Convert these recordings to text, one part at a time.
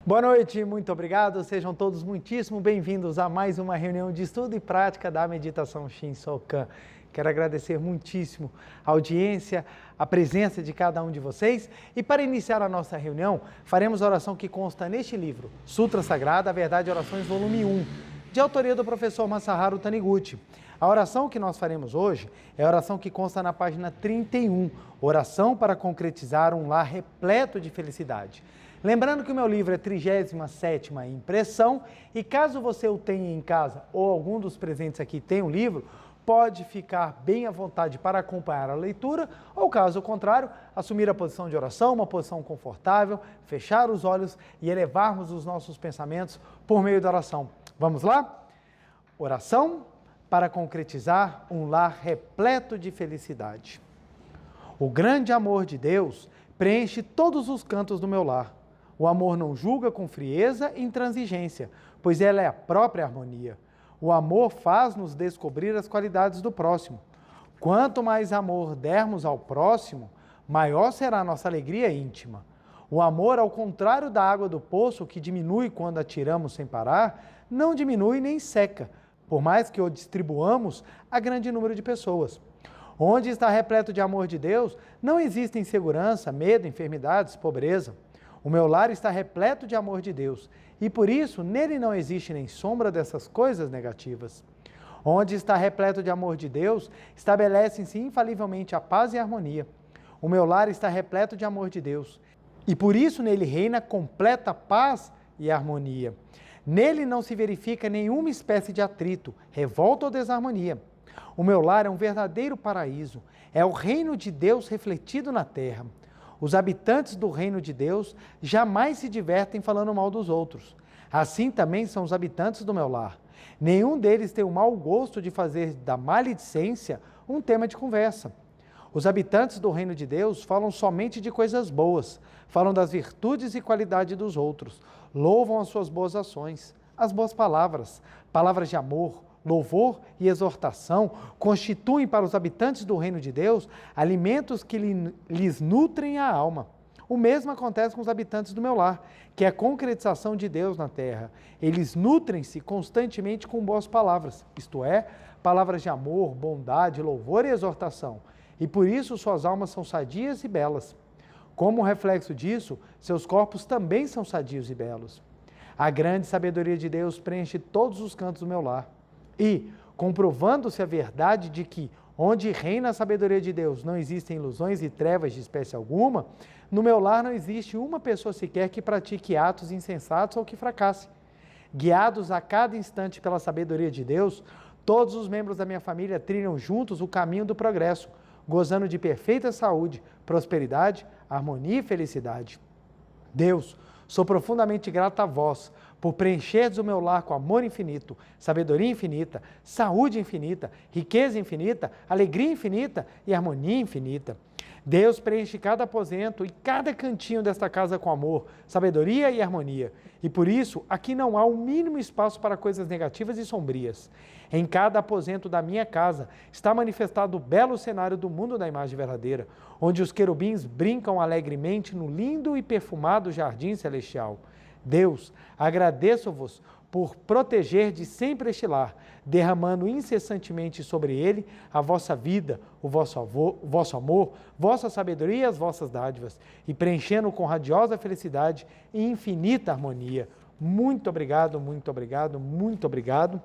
Boa noite, muito obrigado. Sejam todos muitíssimo bem-vindos a mais uma reunião de estudo e prática da meditação Shinsokan. Quero agradecer muitíssimo a audiência, a presença de cada um de vocês. E para iniciar a nossa reunião, faremos a oração que consta neste livro, Sutra Sagrada, a Verdade e Orações, volume 1, de autoria do professor Masaharu Taniguchi. A oração que nós faremos hoje é a oração que consta na página 31, oração para concretizar um lar repleto de felicidade. Lembrando que o meu livro é 37ª impressão e caso você o tenha em casa ou algum dos presentes aqui tenha um livro, pode ficar bem à vontade para acompanhar a leitura ou, caso contrário, assumir a posição de oração, uma posição confortável, fechar os olhos e elevarmos os nossos pensamentos por meio da oração. Vamos lá? Oração para concretizar um lar repleto de felicidade. O grande amor de Deus preenche todos os cantos do meu lar. O amor não julga com frieza e intransigência, pois ela é a própria harmonia. O amor faz-nos descobrir as qualidades do próximo. Quanto mais amor dermos ao próximo, maior será a nossa alegria íntima. O amor, ao contrário da água do poço, que diminui quando a tiramos sem parar, não diminui nem seca, por mais que o distribuamos a grande número de pessoas. Onde está repleto de amor de Deus, não existe insegurança, medo, enfermidades, pobreza. O meu lar está repleto de amor de Deus e por isso nele não existe nem sombra dessas coisas negativas. Onde está repleto de amor de Deus, estabelecem-se infalivelmente a paz e a harmonia. O meu lar está repleto de amor de Deus e por isso nele reina completa paz e harmonia. Nele não se verifica nenhuma espécie de atrito, revolta ou desarmonia. O meu lar é um verdadeiro paraíso, é o reino de Deus refletido na terra. Os habitantes do reino de Deus jamais se divertem falando mal dos outros. Assim também são os habitantes do meu lar. Nenhum deles tem o mau gosto de fazer da maledicência um tema de conversa. Os habitantes do reino de Deus falam somente de coisas boas, falam das virtudes e qualidade dos outros, louvam as suas boas ações, as boas palavras, palavras de amor, louvor e exortação constituem para os habitantes do reino de Deus alimentos que lhes nutrem a alma. O mesmo acontece com os habitantes do meu lar, que é a concretização de Deus na terra. Eles nutrem-se constantemente com boas palavras, isto é, palavras de amor, bondade, louvor e exortação. E por isso suas almas são sadias e belas. Como reflexo disso, seus corpos também são sadios e belos. A grande sabedoria de Deus preenche todos os cantos do meu lar. E, comprovando-se a verdade de que, onde reina a sabedoria de Deus, não existem ilusões e trevas de espécie alguma, no meu lar não existe uma pessoa sequer que pratique atos insensatos ou que fracasse. Guiados a cada instante pela sabedoria de Deus, todos os membros da minha família trilham juntos o caminho do progresso, gozando de perfeita saúde, prosperidade, harmonia e felicidade. Deus, sou profundamente grato a vós, por preencherdes o meu lar com amor infinito, sabedoria infinita, saúde infinita, riqueza infinita, alegria infinita e harmonia infinita. Deus preenche cada aposento e cada cantinho desta casa com amor, sabedoria e harmonia. E por isso, aqui não há o mínimo espaço para coisas negativas e sombrias. Em cada aposento da minha casa está manifestado o belo cenário do mundo da imagem verdadeira, onde os querubins brincam alegremente no lindo e perfumado jardim celestial. Deus, agradeço-vos por proteger de sempre este lar, derramando incessantemente sobre ele a vossa vida, o vosso amor, vossa sabedoria e as vossas dádivas, e preenchendo com radiosa felicidade e infinita harmonia. Muito obrigado, muito obrigado, muito obrigado.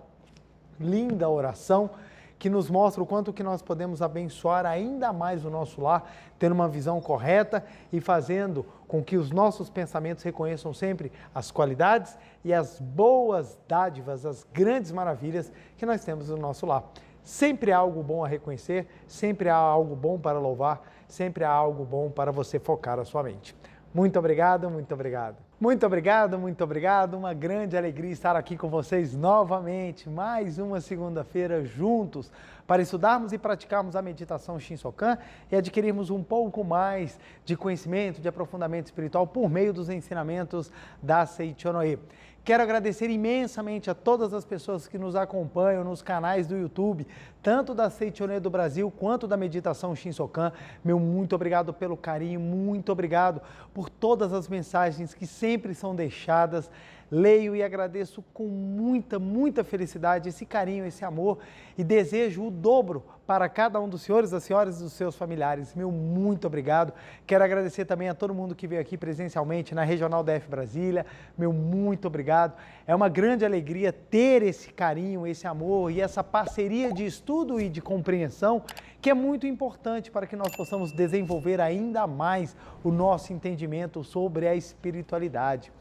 Linda oração que nos mostra o quanto que nós podemos abençoar ainda mais o nosso lar, tendo uma visão correta e fazendo com que os nossos pensamentos reconheçam sempre as qualidades e as boas dádivas, as grandes maravilhas que nós temos no nosso lar. Sempre há algo bom a reconhecer, sempre há algo bom para louvar, sempre há algo bom para você focar a sua mente. Muito obrigado, muito obrigado. Muito obrigado, muito obrigado. Uma grande alegria estar aqui com vocês novamente, mais uma segunda-feira juntos, para estudarmos e praticarmos a meditação Shinsokan e adquirirmos um pouco mais de conhecimento, de aprofundamento espiritual por meio dos ensinamentos da Seichonoye. Quero agradecer imensamente a todas as pessoas que nos acompanham nos canais do YouTube, tanto da Seichoné do Brasil quanto da Meditação Shinsokan. Meu muito obrigado pelo carinho, muito obrigado por todas as mensagens que sempre são deixadas. Leio e agradeço com muita felicidade esse carinho, esse amor e desejo o dobro para cada um dos senhores, das senhoras e dos seus familiares. Meu muito obrigado. Quero agradecer também a todo mundo que veio aqui presencialmente na Regional DF Brasília. Meu muito obrigado. É uma grande alegria ter esse carinho, esse amor e essa parceria de estudo e de compreensão que é muito importante para que nós possamos desenvolver ainda mais o nosso entendimento sobre a espiritualidade.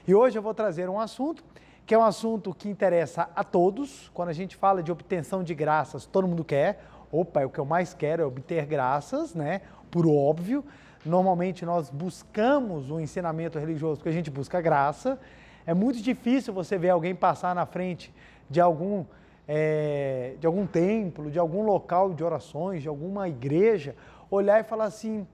E hoje eu vou trazer um assunto que é um assunto que interessa a todos. Quando a gente fala de obtenção de graças, todo mundo quer. Opa, o que eu mais quero é obter graças, né? Por óbvio. Normalmente nós buscamos o ensinamento religioso porque a gente busca graça. É muito difícil você ver alguém passar na frente de algum templo, de algum local de orações, de alguma igreja, olhar e falar assim,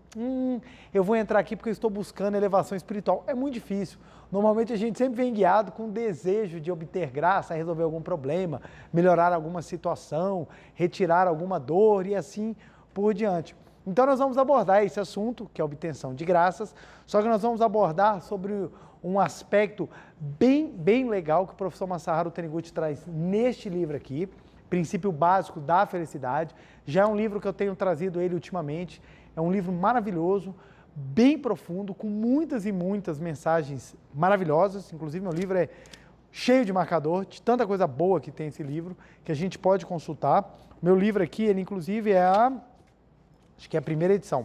eu vou entrar aqui porque eu estou buscando elevação espiritual. É muito difícil. Normalmente a gente sempre vem guiado com o desejo de obter graça, resolver algum problema, melhorar alguma situação, retirar alguma dor e assim por diante. Então nós vamos abordar esse assunto, que é a obtenção de graças, só que nós vamos abordar sobre um aspecto bem legal que o professor Masaharu Taniguchi traz neste livro aqui, Princípio Básico da Felicidade. Já é um livro que eu tenho trazido ele ultimamente, é um livro maravilhoso, bem profundo, com muitas e muitas mensagens maravilhosas, inclusive meu livro é cheio de marcador, de tanta coisa boa que tem esse livro, que a gente pode consultar. Meu livro aqui, ele inclusive acho que é a primeira edição.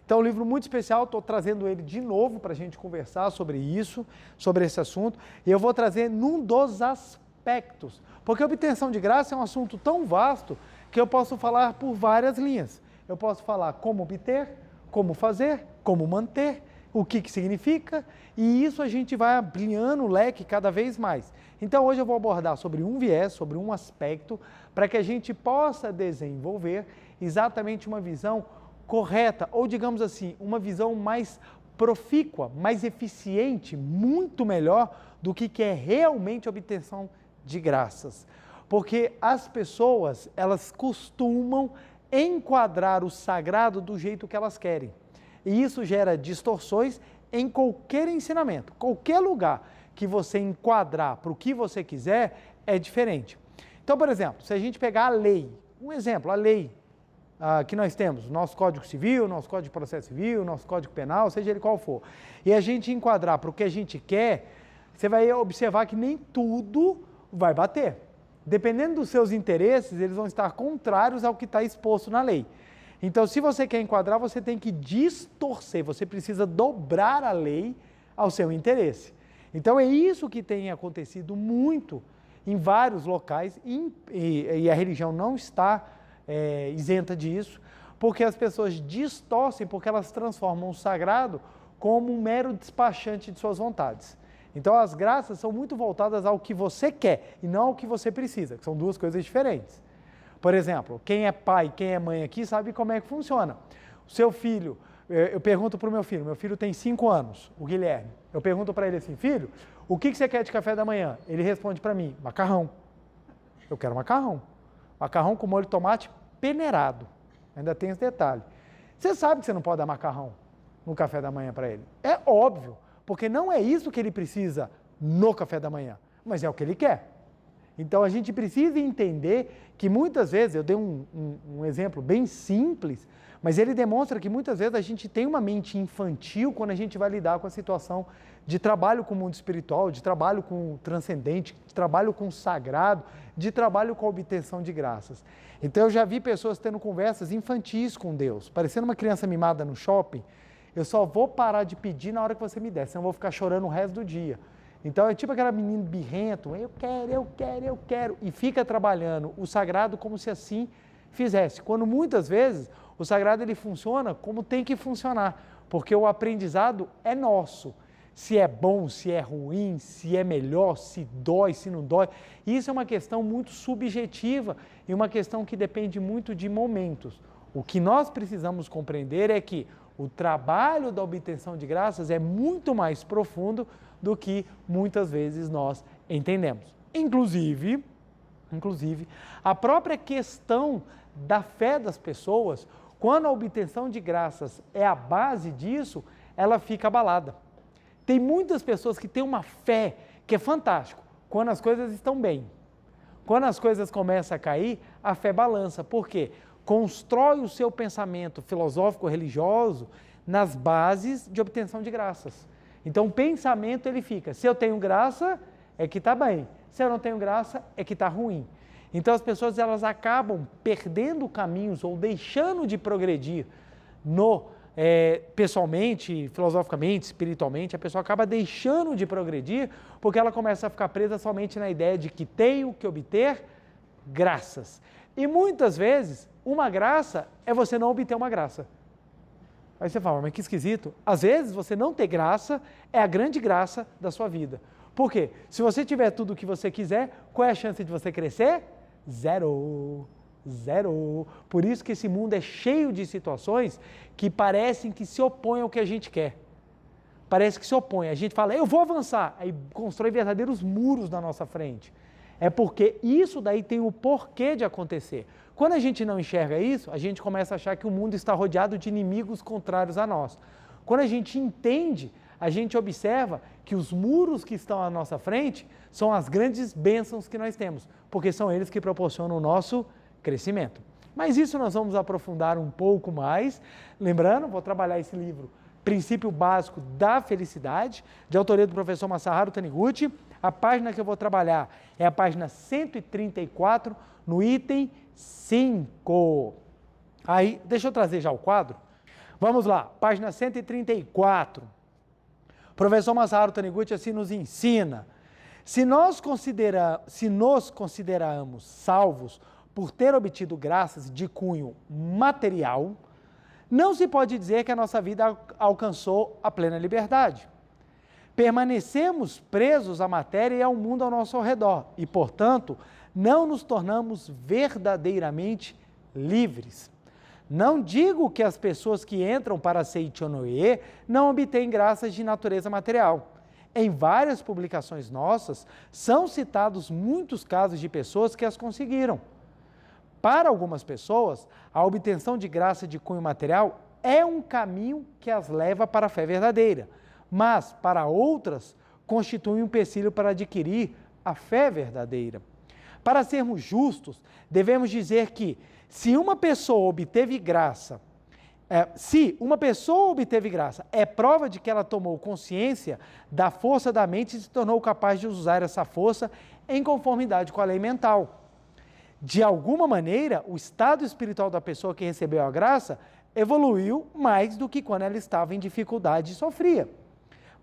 Então, é um livro muito especial, estou trazendo ele de novo para a gente conversar sobre isso, sobre esse assunto, e eu vou trazer num dos aspectos, porque a obtenção de graça é um assunto tão vasto que eu posso falar por várias linhas. Eu posso falar como obter, como fazer, como manter, o que significa, e isso a gente vai ampliando o leque cada vez mais. Então, hoje eu vou abordar sobre um viés, sobre um aspecto, para que a gente possa desenvolver exatamente uma visão correta, ou digamos assim, uma visão mais profícua, mais eficiente, muito melhor do que é realmente a obtenção de graças. Porque as pessoas, elas costumam enquadrar o sagrado do jeito que elas querem. E isso gera distorções em qualquer ensinamento, qualquer lugar que você enquadrar para o que você quiser é diferente. Então, por exemplo, se a gente pegar a lei, um exemplo, a lei que nós temos, nosso Código Civil, nosso Código de Processo Civil, nosso Código Penal, seja ele qual for, e a gente enquadrar para o que a gente quer, você vai observar que nem tudo vai bater. Dependendo dos seus interesses, eles vão estar contrários ao que está exposto na lei. Então, se você quer enquadrar, você tem que distorcer, você precisa dobrar a lei ao seu interesse. Então, é isso que tem acontecido muito em vários locais e a religião não está isenta disso, porque as pessoas distorcem, porque elas transformam o sagrado como um mero despachante de suas vontades. Então, as graças são muito voltadas ao que você quer e não ao que você precisa, que são duas coisas diferentes. Por exemplo, quem é pai, quem é mãe aqui sabe como é que funciona. O seu filho, eu pergunto para o meu filho tem 5 anos, o Guilherme. Eu pergunto para ele assim, filho, o que você quer de café da manhã? Ele responde para mim, macarrão. Eu quero macarrão. Macarrão com molho de tomate peneirado. Ainda tem esse detalhe. Você sabe que você não pode dar macarrão no café da manhã para ele. É óbvio, porque não é isso que ele precisa no café da manhã, mas é o que ele quer. Então, a gente precisa entender que muitas vezes, eu dei um exemplo bem simples, mas ele demonstra que muitas vezes a gente tem uma mente infantil quando a gente vai lidar com a situação de trabalho com o mundo espiritual, de trabalho com o transcendente, de trabalho com o sagrado, de trabalho com a obtenção de graças. Então, eu já vi pessoas tendo conversas infantis com Deus, parecendo uma criança mimada no shopping. Eu só vou parar de pedir na hora que você me der, senão eu vou ficar chorando o resto do dia. Então, é tipo aquela menina birrento, eu quero, e fica trabalhando o sagrado como se assim fizesse. Quando muitas vezes o sagrado ele funciona como tem que funcionar, porque o aprendizado é nosso. Se é bom, se é ruim, se é melhor, se dói, se não dói. Isso é uma questão muito subjetiva e uma questão que depende muito de momentos. O que nós precisamos compreender é que o trabalho da obtenção de graças é muito mais profundo do que muitas vezes nós entendemos. Inclusive, a própria questão da fé das pessoas, quando a obtenção de graças é a base disso, ela fica abalada. Tem muitas pessoas que têm uma fé que é fantástico, quando as coisas estão bem. Quando as coisas começam a cair, a fé balança. Por quê? Constrói o seu pensamento filosófico religioso nas bases de obtenção de graças. Então o pensamento ele fica, se eu tenho graça, é que está bem. Se eu não tenho graça, é que está ruim. Então as pessoas elas acabam perdendo caminhos ou deixando de progredir pessoalmente, filosoficamente, espiritualmente, a pessoa acaba deixando de progredir porque ela começa a ficar presa somente na ideia de que tenho que obter graças. E muitas vezes, uma graça é você não obter uma graça. Aí você fala, mas que esquisito. Às vezes, você não ter graça é a grande graça da sua vida. Por quê? Se você tiver tudo o que você quiser, qual é a chance de você crescer? Zero. Por isso que esse mundo é cheio de situações que parecem que se opõem ao que a gente quer. Parece que se opõe. A gente fala, eu vou avançar. Aí constrói verdadeiros muros na nossa frente. É porque isso daí tem o porquê de acontecer. Quando a gente não enxerga isso, a gente começa a achar que o mundo está rodeado de inimigos contrários a nós. Quando a gente entende, a gente observa que os muros que estão à nossa frente são as grandes bênçãos que nós temos, porque são eles que proporcionam o nosso crescimento. Mas isso nós vamos aprofundar um pouco mais. Lembrando, vou trabalhar esse livro, Princípio Básico da Felicidade, de autoria do professor Masaharu Taniguchi. A página que eu vou trabalhar é a página 134, no item 5. Aí, deixa eu trazer já o quadro. Vamos lá, página 134. O professor Masaharu Taniguchi assim nos ensina. Se nos consideramos salvos por ter obtido graças de cunho material, não se pode dizer que a nossa vida alcançou a plena liberdade. Permanecemos presos à matéria e ao mundo ao nosso redor e, portanto, não nos tornamos verdadeiramente livres. Não digo que as pessoas que entram para a Seichonoye não obtêm graças de natureza material. Em várias publicações nossas, são citados muitos casos de pessoas que as conseguiram. Para algumas pessoas, a obtenção de graça de cunho material é um caminho que as leva para a fé verdadeira, mas para outras, constitui um empecilho para adquirir a fé verdadeira. Para sermos justos, devemos dizer que se uma pessoa obteve graça, é prova de que ela tomou consciência da força da mente e se tornou capaz de usar essa força em conformidade com a lei mental. De alguma maneira, o estado espiritual da pessoa que recebeu a graça evoluiu mais do que quando ela estava em dificuldade e sofria.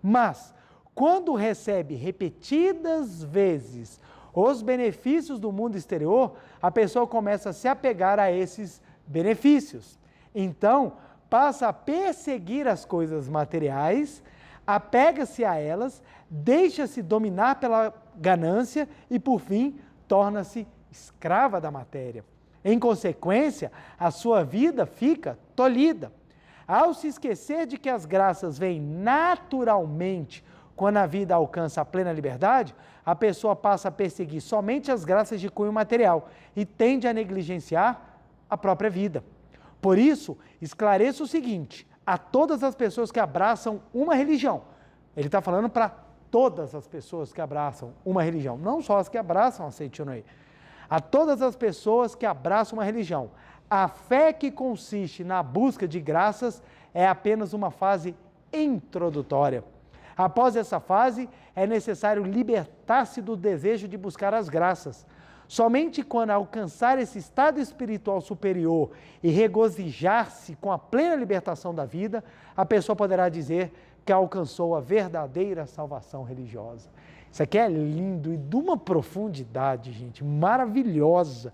Mas, quando recebe repetidas vezes os benefícios do mundo exterior, a pessoa começa a se apegar a esses benefícios. Então, passa a perseguir as coisas materiais, apega-se a elas, deixa-se dominar pela ganância e, por fim, torna-se escrava da matéria. Em consequência, a sua vida fica tolhida. Ao se esquecer de que as graças vêm naturalmente quando a vida alcança a plena liberdade, a pessoa passa a perseguir somente as graças de cunho material e tende a negligenciar a própria vida. Por isso, esclareça o seguinte, a todas as pessoas que abraçam uma religião, ele está falando para todas as pessoas que abraçam uma religião, não só as que abraçam a Seichonoye, a todas as pessoas que abraçam uma religião. A fé que consiste na busca de graças é apenas uma fase introdutória. Após essa fase, é necessário libertar-se do desejo de buscar as graças. Somente quando alcançar esse estado espiritual superior e regozijar-se com a plena libertação da vida, a pessoa poderá dizer que alcançou a verdadeira salvação religiosa. Isso aqui é lindo e de uma profundidade, gente, maravilhosa.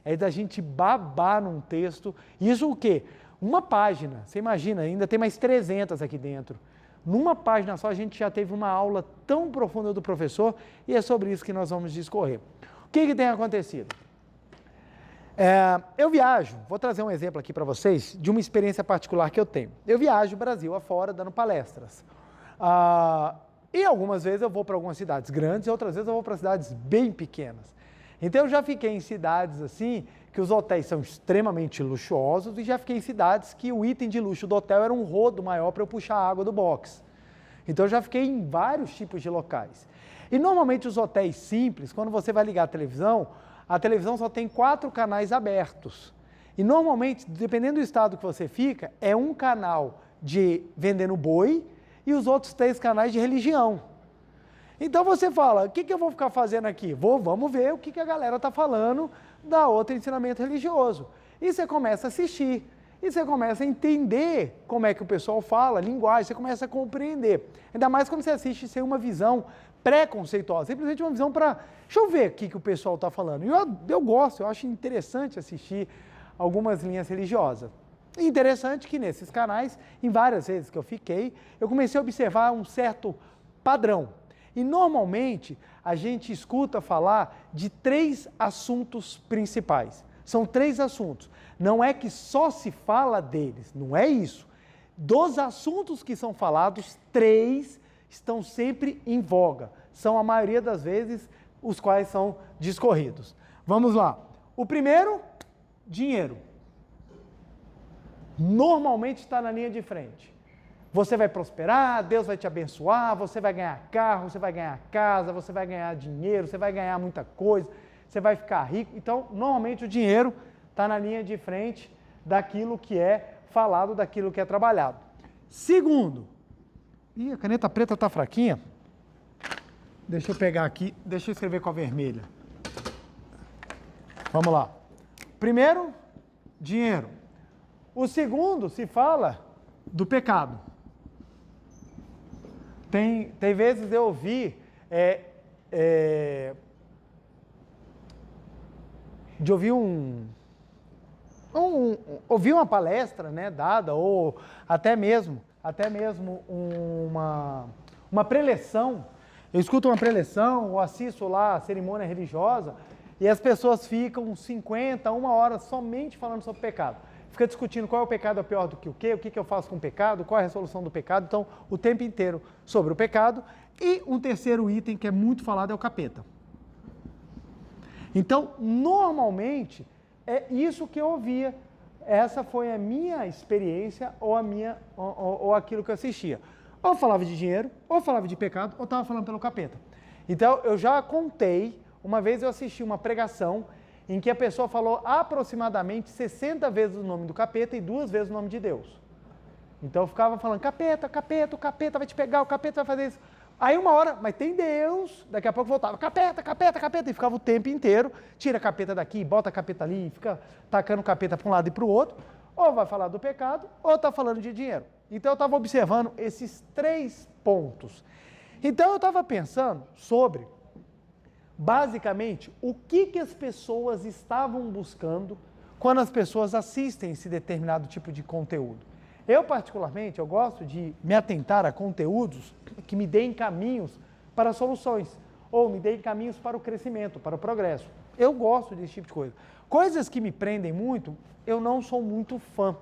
É da gente babar num texto. Isso o quê? Uma página. Você imagina, ainda tem mais 300 aqui dentro. Numa página só a gente já teve uma aula tão profunda do professor e é sobre isso que nós vamos discorrer. O que tem acontecido? Eu viajo, vou trazer um exemplo aqui para vocês de uma experiência particular que eu tenho. Eu viajo Brasil afora dando palestras. E algumas vezes eu vou para algumas cidades grandes e outras vezes eu vou para cidades bem pequenas. Então eu já fiquei em cidades assim, que os hotéis são extremamente luxuosos, e já fiquei em cidades que o item de luxo do hotel era um rodo maior para eu puxar a água do box. Então eu já fiquei em vários tipos de locais. E normalmente os hotéis simples, quando você vai ligar a televisão só tem 4 canais abertos. E normalmente, dependendo do estado que você fica, é um canal de vendendo boi e os outros 3 canais de religião. Então você fala, o que eu vou ficar fazendo aqui? Vamos ver o que a galera está falando da outro ensinamento religioso. E você começa a assistir, e você começa a entender como é que o pessoal fala, linguagem, você começa a compreender. Ainda mais quando você assiste sem uma visão pré-conceituosa, simplesmente uma visão para, deixa eu ver o que o pessoal está falando. E eu gosto, eu acho interessante assistir algumas linhas religiosas. E interessante que nesses canais, em várias vezes que eu fiquei, eu comecei a observar um certo padrão. E normalmente a gente escuta falar de 3 assuntos principais. São 3 assuntos. Não é que só se fala deles, não é isso. Dos assuntos que são falados, 3 estão sempre em voga. São a maioria das vezes os quais são discorridos. Vamos lá. O primeiro, dinheiro. Normalmente está na linha de frente. Você vai prosperar, Deus vai te abençoar, você vai ganhar carro, você vai ganhar casa, você vai ganhar dinheiro, você vai ganhar muita coisa, você vai ficar rico. Então, normalmente o dinheiro está na linha de frente daquilo que é falado, daquilo que é trabalhado. Segundo, a caneta preta está fraquinha. Deixa eu pegar aqui, deixa eu escrever com a vermelha. Vamos lá. Primeiro, dinheiro. O segundo se fala do pecado. Tem vezes eu ouvi ouvi uma palestra, né, dada, ou até mesmo uma preleção. Eu escuto uma preleção ou assisto lá a cerimônia religiosa e as pessoas ficam 50, 1 hora somente falando sobre pecado. Fica discutindo qual é o pecado pior do que o que eu faço com o pecado, qual é a resolução do pecado. Então, o tempo inteiro sobre o pecado. E um terceiro item que é muito falado é o capeta. Então, normalmente, é isso que eu ouvia. Essa foi a minha experiência ou aquilo que eu assistia. Ou falava de dinheiro, ou falava de pecado, ou estava falando pelo capeta. Então, eu já contei, uma vez eu assisti uma pregação em que a pessoa falou aproximadamente 60 vezes o nome do capeta e 2 vezes o nome de Deus. Então eu ficava falando, capeta, capeta, o capeta vai te pegar, o capeta vai fazer isso. Aí 1 hora, mas tem Deus, daqui a pouco voltava, capeta, capeta, capeta, e ficava o tempo inteiro, tira a capeta daqui, bota a capeta ali, fica tacando capeta para um lado e para o outro, ou vai falar do pecado, ou está falando de dinheiro. Então eu estava observando esses 3 pontos. Então eu estava pensando sobre basicamente, o que as pessoas estavam buscando quando as pessoas assistem esse determinado tipo de conteúdo. Eu, particularmente, eu gosto de me atentar a conteúdos que me deem caminhos para soluções, ou me deem caminhos para o crescimento, para o progresso. Eu gosto desse tipo de coisa. Coisas que me prendem muito, eu não sou muito fã.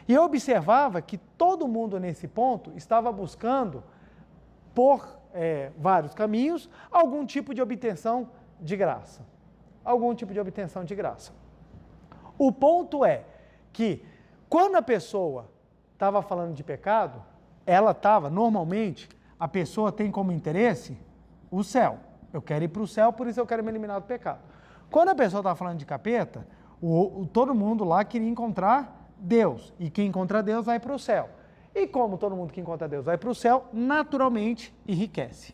E eu observava que todo mundo nesse ponto estava buscando por vários caminhos, algum tipo de obtenção de graça. Algum tipo de obtenção de graça. O ponto é que, quando a pessoa estava falando de pecado, normalmente, a pessoa tem como interesse o céu. Eu quero ir para o céu, por isso eu quero me eliminar do pecado. Quando a pessoa estava falando de capeta, todo mundo lá queria encontrar Deus. E quem encontra Deus vai para o céu. E como todo mundo que encontra Deus vai para o céu, naturalmente enriquece.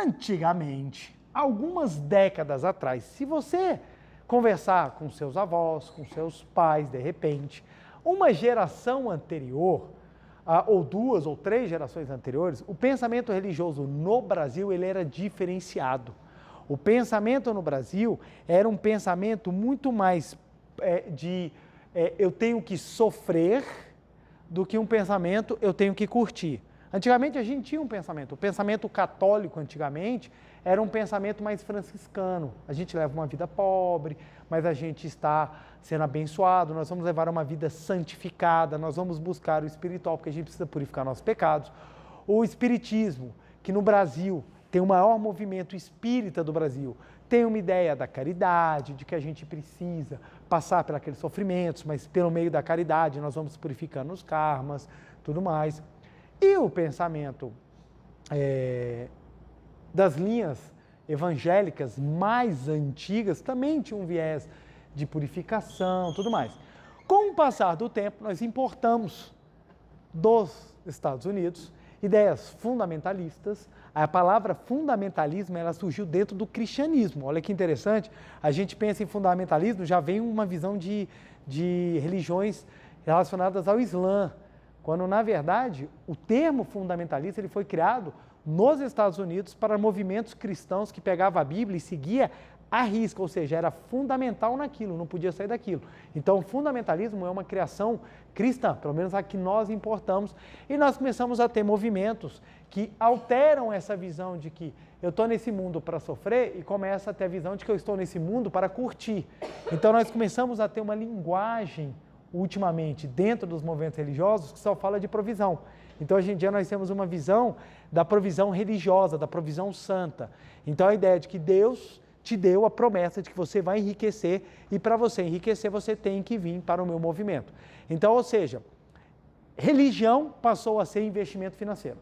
Antigamente, algumas décadas atrás, se você conversar com seus avós, com seus pais, de repente, uma geração anterior, ou 2 ou 3 gerações anteriores, o pensamento religioso no Brasil ele era diferenciado. O pensamento no Brasil era um pensamento muito mais eu tenho que sofrer do que um pensamento eu tenho que curtir. Antigamente a gente tinha um pensamento. O pensamento católico antigamente era um pensamento mais franciscano. A gente leva uma vida pobre, mas a gente está sendo abençoado, nós vamos levar uma vida santificada, nós vamos buscar o espiritual, porque a gente precisa purificar nossos pecados. O espiritismo, que no Brasil tem o maior movimento espírita do Brasil, tem uma ideia da caridade, de que a gente precisa passar por aqueles sofrimentos, mas pelo meio da caridade nós vamos purificando os karmas, tudo mais. E o pensamento das linhas evangélicas mais antigas também tinha um viés de purificação, tudo mais. Com o passar do tempo, nós importamos dos Estados Unidos ideias fundamentalistas. A palavra fundamentalismo, ela surgiu dentro do cristianismo. Olha que interessante, a gente pensa em fundamentalismo, já vem uma visão de religiões relacionadas ao Islã, quando na verdade o termo fundamentalista ele foi criado nos Estados Unidos para movimentos cristãos que pegavam a Bíblia e seguia à risca, ou seja, era fundamental naquilo, não podia sair daquilo. Então, o fundamentalismo é uma criação cristã, pelo menos a que nós importamos, e nós começamos a ter movimentos que alteram essa visão de que eu estou nesse mundo para sofrer e começa a ter a visão de que eu estou nesse mundo para curtir. Então, nós começamos a ter uma linguagem, ultimamente, dentro dos movimentos religiosos, que só fala de provisão. Então, hoje em dia, nós temos uma visão da provisão religiosa, da provisão santa. Então, a ideia de que Deus te deu a promessa de que você vai enriquecer e para você enriquecer, você tem que vir para o meu movimento. Então, ou seja, religião passou a ser investimento financeiro.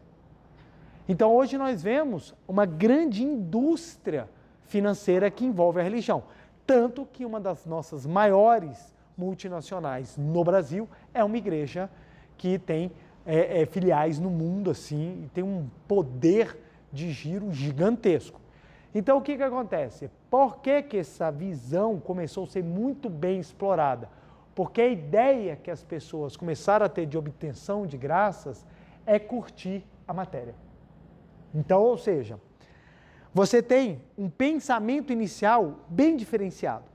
Então, hoje nós vemos uma grande indústria financeira que envolve a religião. Tanto que uma das nossas maiores multinacionais no Brasil é uma igreja que tem filiais no mundo assim, e tem um poder de giro gigantesco. Então, o que acontece? Por que essa visão começou a ser muito bem explorada? Porque a ideia que as pessoas começaram a ter de obtenção de graças é curtir a matéria. Então, ou seja, você tem um pensamento inicial bem diferenciado.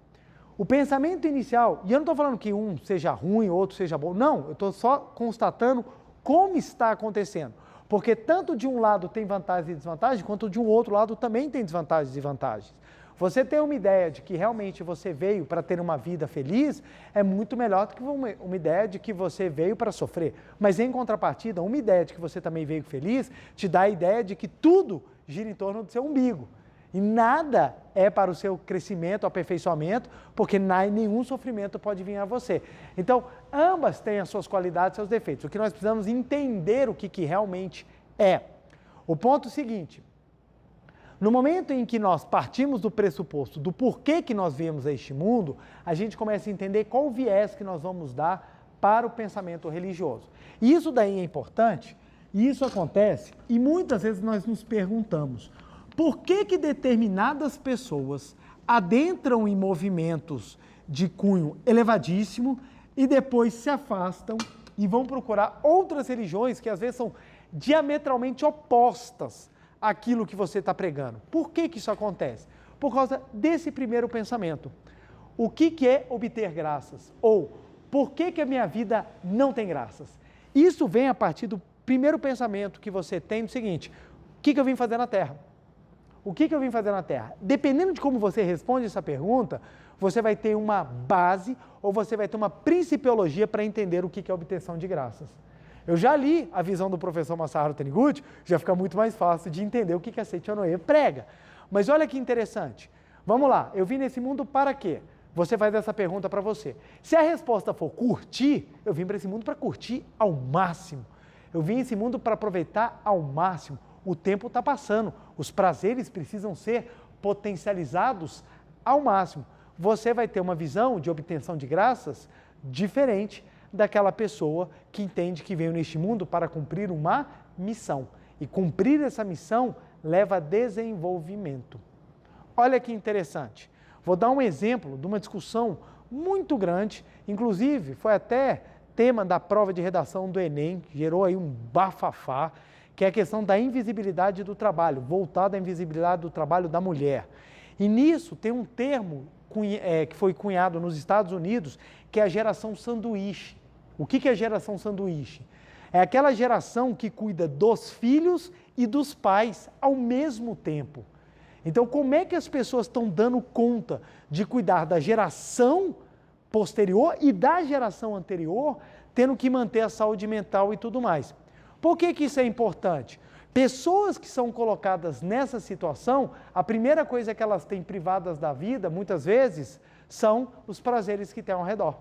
O pensamento inicial, e eu não estou falando que um seja ruim, outro seja bom, não, eu estou só constatando como está acontecendo. Porque tanto de um lado tem vantagens e desvantagens, quanto de um outro lado também tem desvantagens e vantagens. Você ter uma ideia de que realmente você veio para ter uma vida feliz é muito melhor do que uma ideia de que você veio para sofrer. Mas em contrapartida, uma ideia de que você também veio feliz te dá a ideia de que tudo gira em torno do seu umbigo. E nada é para o seu crescimento, aperfeiçoamento, porque nenhum sofrimento pode vir a você. Então, ambas têm as suas qualidades e seus defeitos. O que nós precisamos entender o que realmente é. O ponto seguinte, no momento em que nós partimos do pressuposto do porquê que nós viemos a este mundo, a gente começa a entender qual o viés que nós vamos dar para o pensamento religioso. E isso daí é importante, e isso acontece, e muitas vezes nós nos perguntamos, por que determinadas pessoas adentram em movimentos de cunho elevadíssimo e depois se afastam e vão procurar outras religiões que às vezes são diametralmente opostas àquilo que você está pregando? Por que isso acontece? Por causa desse primeiro pensamento. O que é obter graças? Ou por que a minha vida não tem graças? Isso vem a partir do primeiro pensamento que você tem do seguinte: o que eu vim fazer na Terra? O que eu vim fazer na Terra? Dependendo de como você responde essa pergunta, você vai ter uma base ou você vai ter uma principiologia para entender o que é obtenção de graças. Eu já li a visão do professor Masaharu Taniguchi, já fica muito mais fácil de entender o que a Seiichi Onoe prega. Mas olha que interessante. Vamos lá, eu vim nesse mundo para quê? Você faz essa pergunta para você. Se a resposta for curtir, eu vim para esse mundo para curtir ao máximo. Eu vim nesse mundo para aproveitar ao máximo. O tempo está passando, os prazeres precisam ser potencializados ao máximo. Você vai ter uma visão de obtenção de graças diferente daquela pessoa que entende que veio neste mundo para cumprir uma missão. E cumprir essa missão leva a desenvolvimento. Olha que interessante. Vou dar um exemplo de uma discussão muito grande, inclusive foi até tema da prova de redação do Enem, que gerou aí um bafafá, que é a questão da invisibilidade do trabalho, voltada à invisibilidade do trabalho da mulher. E nisso tem um termo que foi cunhado nos Estados Unidos, que é a geração sanduíche. O que é a geração sanduíche? É aquela geração que cuida dos filhos e dos pais ao mesmo tempo. Então, como é que as pessoas estão dando conta de cuidar da geração posterior e da geração anterior, tendo que manter a saúde mental e tudo mais? Por que isso é importante? Pessoas que são colocadas nessa situação, a primeira coisa que elas têm privadas da vida, muitas vezes, são os prazeres que tem ao redor.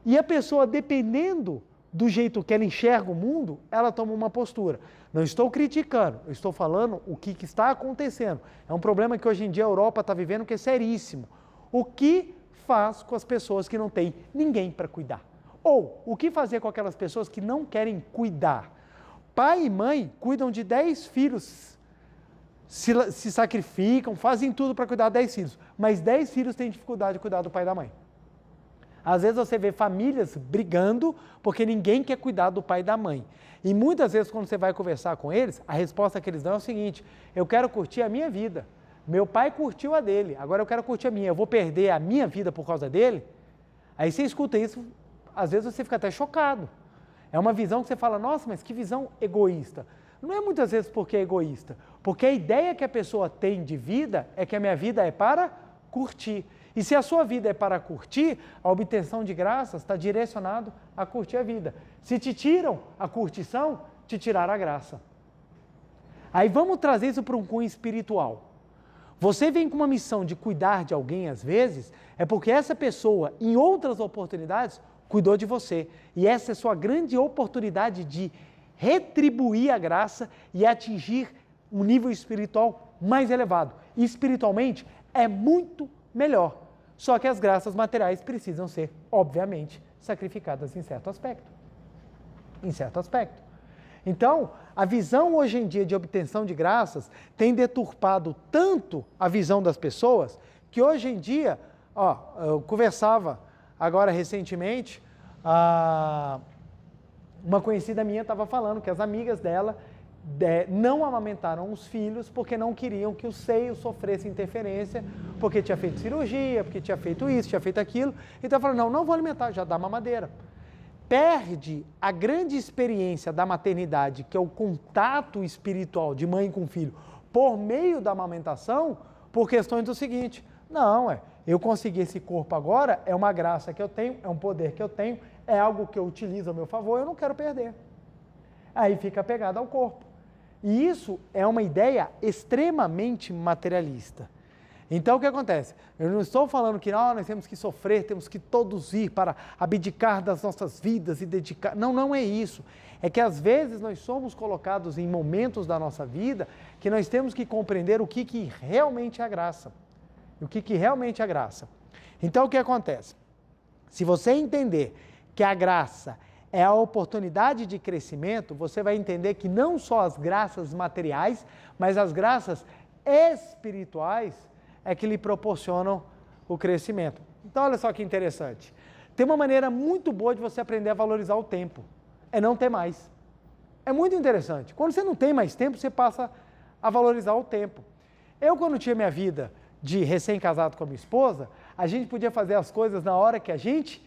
E a pessoa, dependendo do jeito que ela enxerga o mundo, ela toma uma postura. Não estou criticando, eu estou falando o que está acontecendo. É um problema que hoje em dia a Europa está vivendo que é seríssimo. O que faz com as pessoas que não têm ninguém para cuidar? Ou o que fazer com aquelas pessoas que não querem cuidar? Pai e mãe cuidam de 10 filhos, se sacrificam, fazem tudo para cuidar de 10 filhos, mas 10 filhos têm dificuldade de cuidar do pai e da mãe. Às vezes você vê famílias brigando porque ninguém quer cuidar do pai e da mãe. E muitas vezes quando você vai conversar com eles, a resposta que eles dão é o seguinte: eu quero curtir a minha vida. Meu pai curtiu a dele, agora eu quero curtir a minha. Eu vou perder a minha vida por causa dele? Aí você escuta isso, às vezes você fica até chocado. É uma visão que você fala, nossa, mas que visão egoísta. Não é muitas vezes porque é egoísta, porque a ideia que a pessoa tem de vida é que a minha vida é para curtir. E se a sua vida é para curtir, a obtenção de graças está direcionado a curtir a vida. Se te tiram a curtição, te tiraram a graça. Aí vamos trazer isso para um cunho espiritual. Você vem com uma missão de cuidar de alguém às vezes, é porque essa pessoa, em outras oportunidades, cuidou de você. E essa é a sua grande oportunidade de retribuir a graça e atingir um nível espiritual mais elevado. E espiritualmente é muito melhor. Só que as graças materiais precisam ser, obviamente, sacrificadas em certo aspecto. Em certo aspecto. Então, a visão hoje em dia de obtenção de graças tem deturpado tanto a visão das pessoas que hoje em dia, eu conversava agora recentemente, uma conhecida minha estava falando que as amigas dela não amamentaram os filhos porque não queriam que o seio sofresse interferência, porque tinha feito cirurgia, porque tinha feito isso, tinha feito aquilo. Então falou, não vou alimentar, já dá mamadeira. Perde a grande experiência da maternidade, que é o contato espiritual de mãe com filho, por meio da amamentação, por questões do seguinte, eu consegui esse corpo agora, é uma graça que eu tenho, é um poder que eu tenho, é algo que eu utilizo a meu favor, eu não quero perder. Aí fica apegado ao corpo. E isso é uma ideia extremamente materialista. Então o que acontece? Eu não estou falando que nós temos que sofrer, temos que todos ir para abdicar das nossas vidas e dedicar. Não é isso. É que às vezes nós somos colocados em momentos da nossa vida que nós temos que compreender o que realmente é a graça. O que realmente é a graça. Então o que acontece? Se você entender que a graça é a oportunidade de crescimento, você vai entender que não só as graças materiais, mas as graças espirituais é que lhe proporcionam o crescimento. Então, olha só que interessante. Tem uma maneira muito boa de você aprender a valorizar o tempo. É não ter mais. É muito interessante. Quando você não tem mais tempo, você passa a valorizar o tempo. Eu, quando tinha minha vida de recém-casado com a minha esposa, a gente podia fazer as coisas na hora que a gente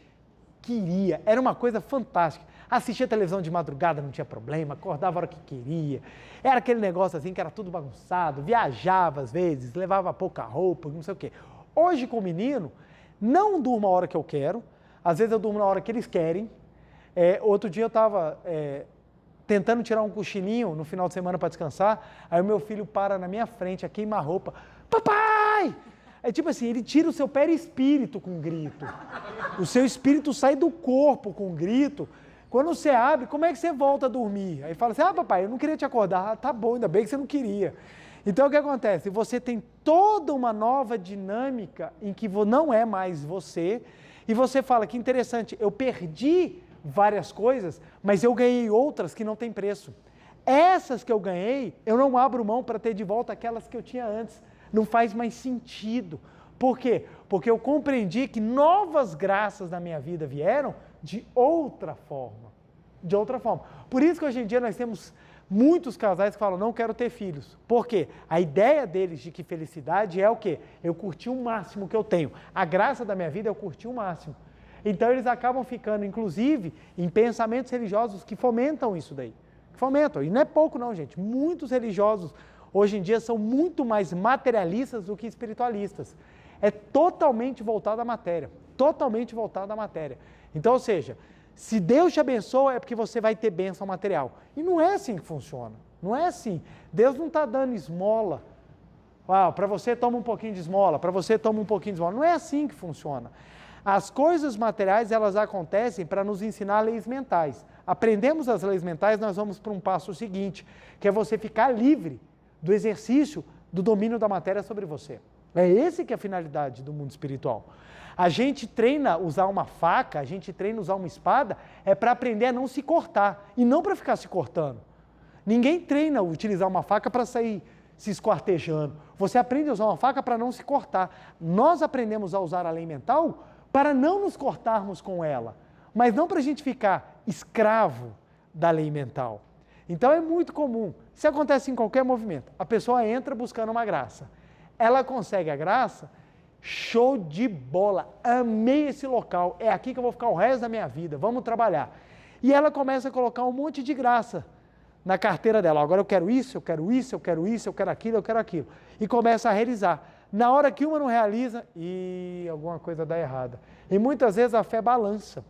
queria, era uma coisa fantástica. Assistia televisão de madrugada, não tinha problema, acordava a hora que queria. Era aquele negócio assim que era tudo bagunçado, viajava às vezes, levava pouca roupa, não sei o quê. Hoje com o menino, não durmo a hora que eu quero, às vezes eu durmo na hora que eles querem. Outro dia eu estava tentando tirar um cochilinho no final de semana para descansar, aí o meu filho para na minha frente a queima-roupa. Papai! É tipo assim, ele tira o seu perispírito com um grito. O seu espírito sai do corpo com um grito. Quando você abre, como é que você volta a dormir? Aí fala assim, papai, eu não queria te acordar. Tá bom, ainda bem que você não queria. Então o que acontece? Você tem toda uma nova dinâmica em que não é mais você, e você fala que interessante, eu perdi várias coisas, mas eu ganhei outras que não têm preço. Essas que eu ganhei, eu não abro mão para ter de volta aquelas que eu tinha antes. Não faz mais sentido. Por quê? Porque eu compreendi que novas graças na minha vida vieram de outra forma. De outra forma. Por isso que hoje em dia nós temos muitos casais que falam, não quero ter filhos. Por quê? A ideia deles de que felicidade é o quê? Eu curti o máximo que eu tenho. A graça da minha vida é eu curtir o máximo. Então eles acabam ficando, inclusive, em pensamentos religiosos que fomentam isso daí. Fomentam, e não é pouco não, gente. Muitos religiosos hoje em dia são muito mais materialistas do que espiritualistas. É totalmente voltado à matéria, totalmente voltado à matéria. Então, ou seja, se Deus te abençoa é porque você vai ter bênção material. E não é assim que funciona, não é assim. Deus não está dando esmola. Para você toma um pouquinho de esmola, para você toma um pouquinho de esmola. Não é assim que funciona. As coisas materiais, elas acontecem para nos ensinar leis mentais. Aprendemos as leis mentais, nós vamos para um passo seguinte, que é você ficar livre do exercício do domínio da matéria sobre você. É esse que é a finalidade do mundo espiritual. A gente treina usar uma faca, a gente treina usar uma espada, é para aprender a não se cortar, e não para ficar se cortando. Ninguém treina utilizar uma faca para sair se esquartejando. Você aprende a usar uma faca para não se cortar. Nós aprendemos a usar a lei mental para não nos cortarmos com ela, mas não para a gente ficar escravo da lei mental. Então é muito comum, isso acontece em qualquer movimento, a pessoa entra buscando uma graça, ela consegue a graça, show de bola, amei esse local, é aqui que eu vou ficar o resto da minha vida, vamos trabalhar. E ela começa a colocar um monte de graça na carteira dela, agora eu quero isso, eu quero isso, eu quero isso, eu quero aquilo, eu quero aquilo. E começa a realizar. Na hora que uma não realiza, alguma coisa dá errada. E muitas vezes a fé balança.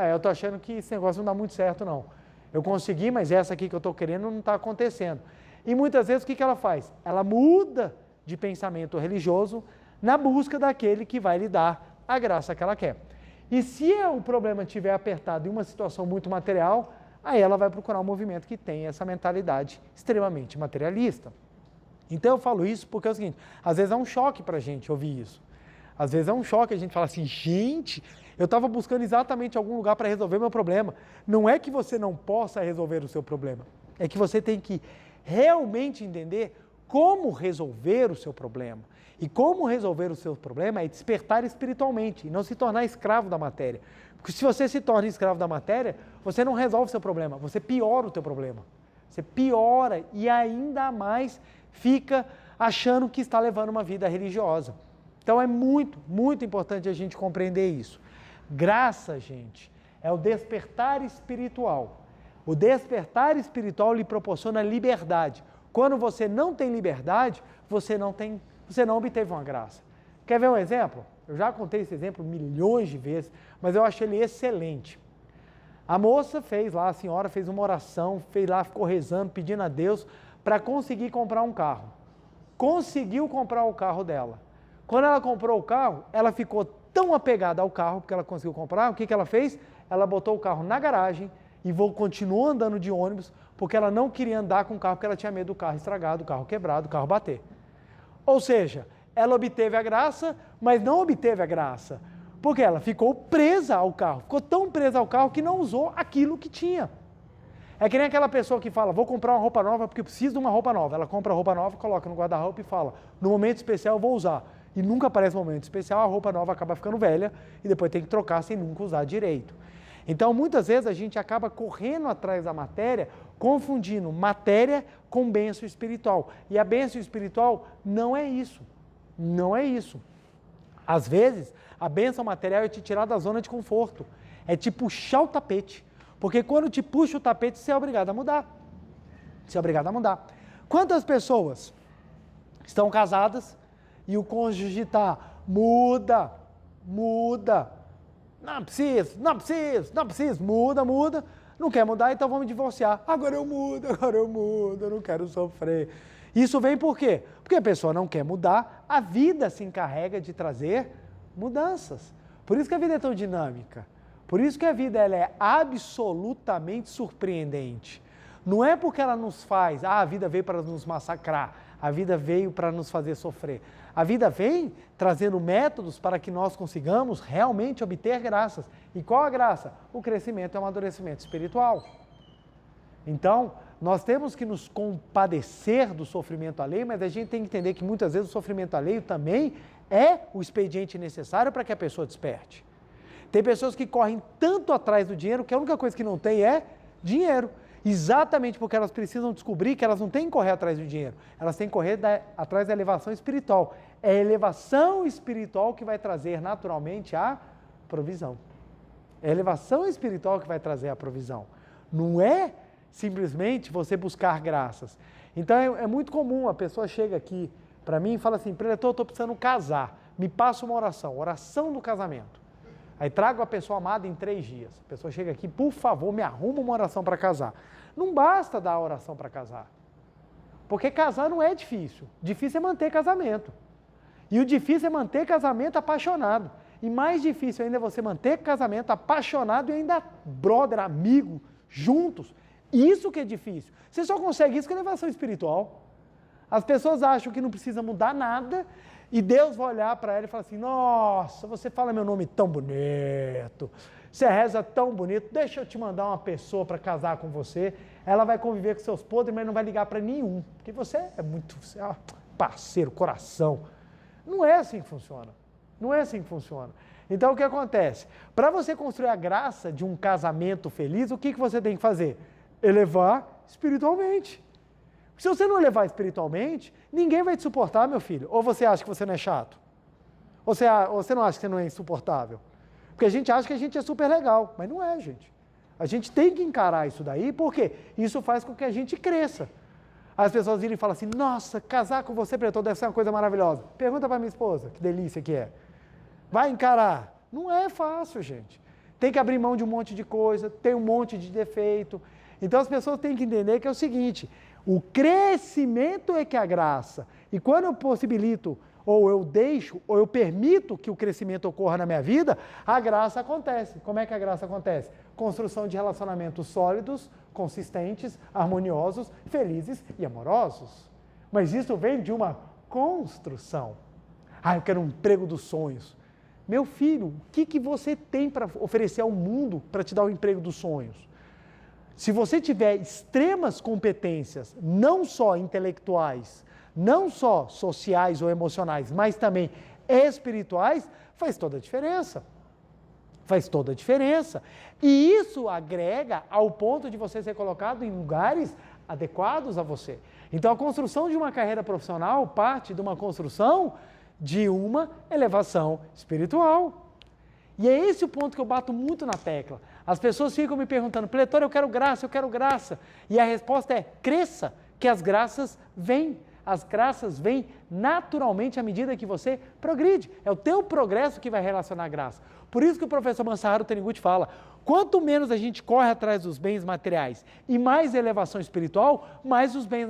Eu estou achando que esse negócio não dá muito certo não. Eu consegui, mas essa aqui que eu estou querendo não está acontecendo. E muitas vezes o que ela faz? Ela muda de pensamento religioso na busca daquele que vai lhe dar a graça que ela quer. E se o problema estiver apertado em uma situação muito material, aí ela vai procurar um movimento que tem essa mentalidade extremamente materialista. Então eu falo isso porque é o seguinte, às vezes é um choque para a gente ouvir isso. Às vezes é um choque, a gente fala assim, gente, eu estava buscando exatamente algum lugar para resolver meu problema. Não é que você não possa resolver o seu problema, é que você tem que realmente entender como resolver o seu problema. E como resolver o seu problema é despertar espiritualmente e não se tornar escravo da matéria. Porque se você se torna escravo da matéria, você não resolve o seu problema, você piora o teu problema. Você piora e ainda mais fica achando que está levando uma vida religiosa. Então é muito, muito importante a gente compreender isso. Graça, gente, é o despertar espiritual. O despertar espiritual lhe proporciona liberdade. Quando você não tem liberdade, você não obteve uma graça. Quer ver um exemplo? Eu já contei esse exemplo milhões de vezes, mas eu achei ele excelente. A moça fez lá, a senhora fez uma oração, fez lá, ficou rezando, pedindo a Deus para conseguir comprar um carro. Conseguiu comprar o carro dela. Quando ela comprou o carro, ela ficou tão apegada ao carro, porque ela conseguiu comprar, o que ela fez? Ela botou o carro na garagem e continuou andando de ônibus, porque ela não queria andar com o carro, porque ela tinha medo do carro estragar, do carro quebrar, do carro bater. Ou seja, ela obteve a graça, mas não obteve a graça, porque ela ficou presa ao carro, ficou tão presa ao carro que não usou aquilo que tinha. É que nem aquela pessoa que fala, vou comprar uma roupa nova porque eu preciso de uma roupa nova. Ela compra a roupa nova, coloca no guarda-roupa e fala, no momento especial eu vou usar. E nunca aparece um momento especial, a roupa nova acaba ficando velha e depois tem que trocar sem nunca usar direito. Então, muitas vezes a gente acaba correndo atrás da matéria, confundindo matéria com bênção espiritual. E a bênção espiritual não é isso. Não é isso. Às vezes, a bênção material é te tirar da zona de conforto. É te puxar o tapete. Porque quando te puxa o tapete, você é obrigado a mudar. Você é obrigado a mudar. Quantas pessoas estão casadas e o cônjuge está, muda. Não preciso, muda. Não quer mudar, então vamos divorciar. Agora eu mudo, eu não quero sofrer. Isso vem por quê? Porque a pessoa não quer mudar, a vida se encarrega de trazer mudanças. Por isso que a vida é tão dinâmica. Por isso que a vida ela é absolutamente surpreendente. Não é porque ela nos faz, a vida veio para nos massacrar, a vida veio para nos fazer sofrer. A vida vem trazendo métodos para que nós consigamos realmente obter graças. E qual a graça? O crescimento e o amadurecimento espiritual. Então, nós temos que nos compadecer do sofrimento alheio, mas a gente tem que entender que muitas vezes o sofrimento alheio também é o expediente necessário para que a pessoa desperte. Tem pessoas que correm tanto atrás do dinheiro que a única coisa que não tem é dinheiro. Exatamente porque elas precisam descobrir que elas não têm que correr atrás do dinheiro, elas têm que correr atrás da elevação espiritual. É a elevação espiritual que vai trazer naturalmente a provisão. É a elevação espiritual que vai trazer a provisão. Não é simplesmente você buscar graças. Então é muito comum, a pessoa chega aqui para mim e fala assim, preletor, eu estou precisando casar, me passa uma oração do casamento. Aí trago a pessoa amada em 3 dias. A pessoa chega aqui, por favor, me arruma uma oração para casar. Não basta dar a oração para casar. Porque casar não é difícil. Difícil é manter casamento. E o difícil é manter casamento apaixonado. E mais difícil ainda é você manter casamento apaixonado e ainda brother, amigo, juntos. Isso que é difícil. Você só consegue isso com elevação espiritual. As pessoas acham que não precisa mudar nada e Deus vai olhar para ela e falar assim, nossa, você fala meu nome tão bonito, você reza tão bonito, deixa eu te mandar uma pessoa para casar com você. Ela vai conviver com seus podres, mas não vai ligar para nenhum, porque você é parceiro, coração. Não é assim que funciona. Não é assim que funciona. Então o que acontece? Para você construir a graça de um casamento feliz, o que você tem que fazer? Elevar espiritualmente. Se você não elevar espiritualmente, ninguém vai te suportar, meu filho. Ou você acha que você não é chato? Ou você não acha que você não é insuportável? Porque a gente acha que a gente é super legal, mas não é, gente. A gente tem que encarar isso daí, porque isso faz com que a gente cresça. As pessoas viram e falam assim, nossa, casar com você, preletor, deve ser uma coisa maravilhosa. Pergunta para minha esposa, que delícia que é. Vai encarar? Não é fácil, gente. Tem que abrir mão de um monte de coisa, tem um monte de defeito. Então as pessoas têm que entender que é o seguinte, o crescimento é que é a graça. E quando eu possibilito, ou eu deixo, ou eu permito que o crescimento ocorra na minha vida, a graça acontece. Como é que a graça acontece? Construção de relacionamentos sólidos, consistentes, harmoniosos, felizes e amorosos. Mas isso vem de uma construção. Ah, eu quero um emprego dos sonhos. Meu filho, o que você tem para oferecer ao mundo para te dar o emprego dos sonhos? Se você tiver extremas competências, não só intelectuais, não só sociais ou emocionais, mas também espirituais, faz toda a diferença. Faz toda a diferença. E isso agrega ao ponto de você ser colocado em lugares adequados a você. Então a construção de uma carreira profissional parte de uma construção de uma elevação espiritual. E é esse o ponto que eu bato muito na tecla. As pessoas ficam me perguntando, preletor, eu quero graça, eu quero graça. E a resposta é, cresça, que as graças vêm. As graças vêm naturalmente à medida que você progride. É o teu progresso que vai relacionar a graça. Por isso que o professor Masaharu Taniguchi fala, quanto menos a gente corre atrás dos bens materiais e mais elevação espiritual, mais os bens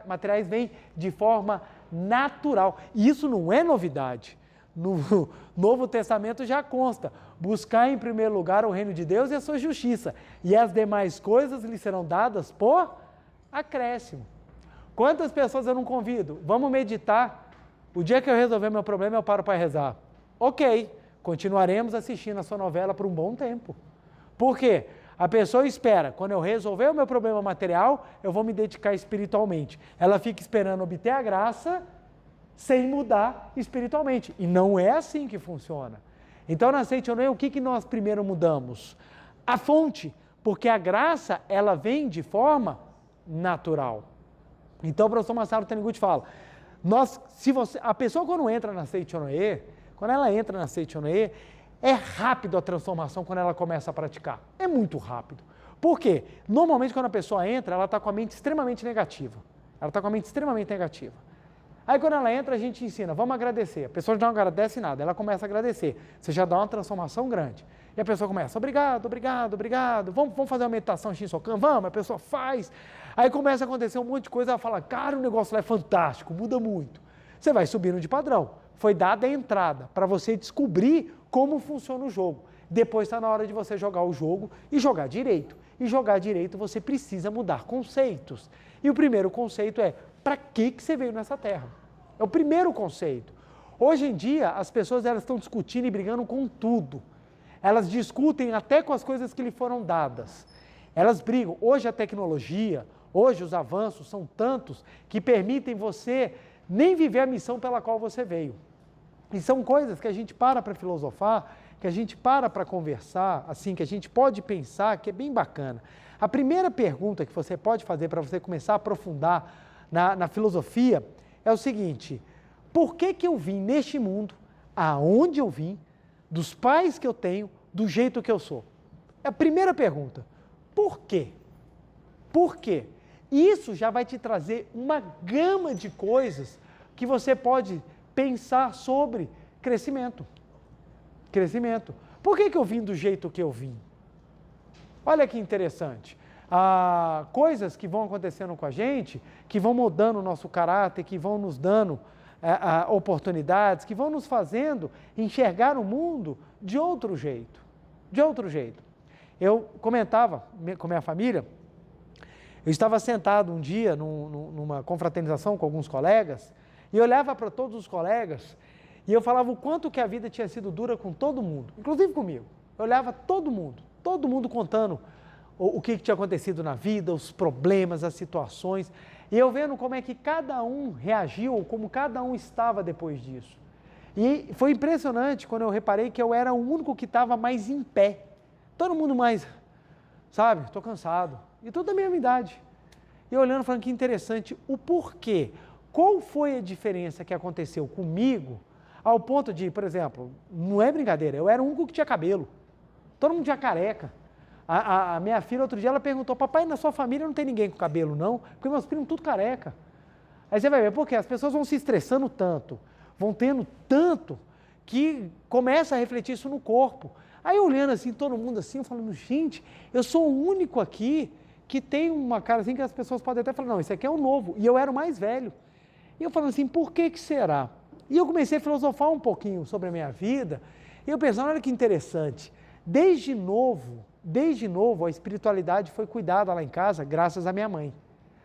materiais vêm de forma natural. E isso não é novidade. No Novo Testamento já consta, buscar em primeiro lugar o reino de Deus e a sua justiça, e as demais coisas lhe serão dadas por acréscimo. Quantas pessoas eu não convido? Vamos meditar, o dia que eu resolver meu problema eu paro para rezar. Ok, continuaremos assistindo a sua novela por um bom tempo. Por quê? A pessoa espera, quando eu resolver o meu problema material, eu vou me dedicar espiritualmente. Ela fica esperando obter a graça sem mudar espiritualmente. E não é assim que funciona. Então, na Seite Onei, o que nós primeiro mudamos? A fonte, porque a graça, ela vem de forma natural. Então, o professor Masaharu Taniguchi fala, a pessoa quando entra na Seite Onei, quando ela entra na Seite Onei, é rápido a transformação quando ela começa a praticar. É muito rápido. Por quê? Normalmente, quando a pessoa entra, ela está com a mente extremamente negativa. Aí quando ela entra, a gente ensina, vamos agradecer. A pessoa não agradece nada, ela começa a agradecer. Você já dá uma transformação grande. E a pessoa começa, obrigado, obrigado, obrigado, vamos fazer uma meditação Shinsokan, vamos, a pessoa faz. Aí começa a acontecer um monte de coisa, ela fala, cara, o negócio lá é fantástico, muda muito. Você vai subindo de padrão. Foi dada a entrada para você descobrir como funciona o jogo. Depois está na hora de você jogar o jogo e jogar direito. E jogar direito você precisa mudar conceitos. E o primeiro conceito é, para que você veio nessa terra? É o primeiro conceito. Hoje em dia, as pessoas elas estão discutindo e brigando com tudo. Elas discutem até com as coisas que lhe foram dadas. Elas brigam. Hoje a tecnologia, hoje os avanços são tantos que permitem você nem viver a missão pela qual você veio. E são coisas que a gente para filosofar, que a gente para conversar, assim, que a gente pode pensar, que é bem bacana. A primeira pergunta que você pode fazer para você começar a aprofundar na filosofia é o seguinte, por que eu vim neste mundo, aonde eu vim, dos pais que eu tenho, do jeito que eu sou? a primeira pergunta, por quê? Por quê? Isso já vai te trazer uma gama de coisas que você pode pensar sobre crescimento. Crescimento. Por que eu vim do jeito que eu vim? Olha que interessante. Coisas que vão acontecendo com a gente, que vão mudando o nosso caráter, que vão nos dando oportunidades, que vão nos fazendo enxergar o mundo de outro jeito. De outro jeito. Eu comentava com minha família, eu estava sentado um dia numa confraternização com alguns colegas, e eu olhava para todos os colegas, e eu falava o quanto que a vida tinha sido dura com todo mundo, inclusive comigo. Eu olhava todo mundo contando o que tinha acontecido na vida, os problemas, as situações, e eu vendo como é que cada um reagiu, como cada um estava depois disso. E foi impressionante quando eu reparei que eu era o único que estava mais em pé. Todo mundo mais, sabe, estou cansado. E tudo da mesma idade. E olhando, falando que interessante, o porquê. Qual foi a diferença que aconteceu comigo, ao ponto de, por exemplo, não é brincadeira, eu era o único que tinha cabelo. Todo mundo tinha careca. A minha filha, outro dia, ela perguntou, papai, na sua família não tem ninguém com cabelo, não? Porque meus primos tudo careca. Aí você vai ver, por quê? As pessoas vão se estressando tanto, vão tendo tanto, que começa a refletir isso no corpo. Aí olhando assim, todo mundo assim, falando, gente, eu sou o único aqui que tem uma cara assim que as pessoas podem até falar, não, esse aqui é o novo, e eu era o mais velho. E eu falando assim, por que será? E eu comecei a filosofar um pouquinho sobre a minha vida, e eu pensando, olha que interessante, desde novo, a espiritualidade foi cuidada lá em casa, graças à minha mãe.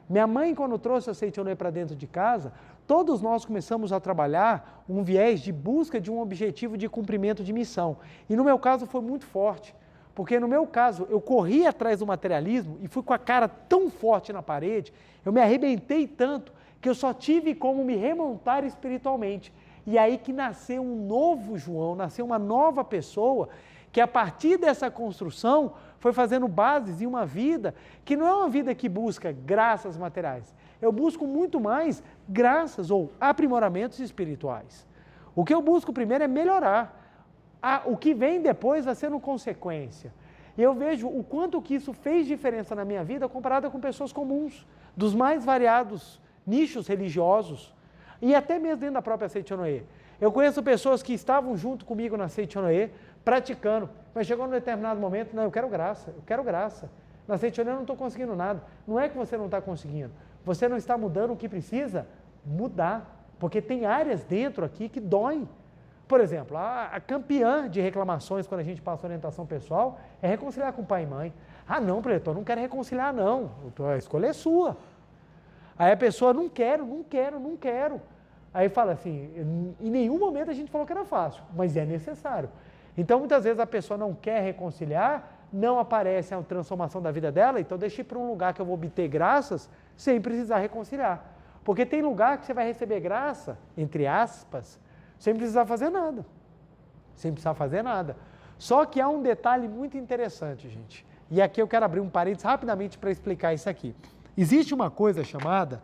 Minha mãe, quando trouxe a Seitonê para dentro de casa, todos nós começamos a trabalhar um viés de busca de um objetivo de cumprimento de missão. E no meu caso foi muito forte, porque no meu caso eu corri atrás do materialismo e fui com a cara tão forte na parede, eu me arrebentei tanto que eu só tive como me remontar espiritualmente. E aí que nasceu um novo João, nasceu uma nova pessoa, que a partir dessa construção foi fazendo bases em uma vida que não é uma vida que busca graças materiais. Eu busco muito mais graças ou aprimoramentos espirituais. O que eu busco primeiro é melhorar. O que vem depois vai sendo consequência. E eu vejo o quanto que isso fez diferença na minha vida comparada com pessoas comuns, dos mais variados nichos religiosos e até mesmo dentro da própria Seitonê. Eu conheço pessoas que estavam junto comigo na Seitonê, praticando, mas chegou num determinado momento, não, eu quero graça. Na Seitonê eu não estou conseguindo nada. Não é que você não está conseguindo, você não está mudando o que precisa mudar, porque tem áreas dentro aqui que doem. Por exemplo, a campeã de reclamações quando a gente passa orientação pessoal é reconciliar com pai e mãe. Ah não, preletor, não quero reconciliar não, a escolha é sua. Aí a pessoa, não quero. Aí fala assim, em nenhum momento a gente falou que era fácil, mas é necessário. Então, muitas vezes a pessoa não quer reconciliar, não aparece a transformação da vida dela, então deixa ir para um lugar que eu vou obter graças sem precisar reconciliar. Porque tem lugar que você vai receber graça, entre aspas, sem precisar fazer nada. Só que há um detalhe muito interessante, gente. E aqui eu quero abrir um parênteses rapidamente para explicar isso aqui. Existe uma coisa chamada...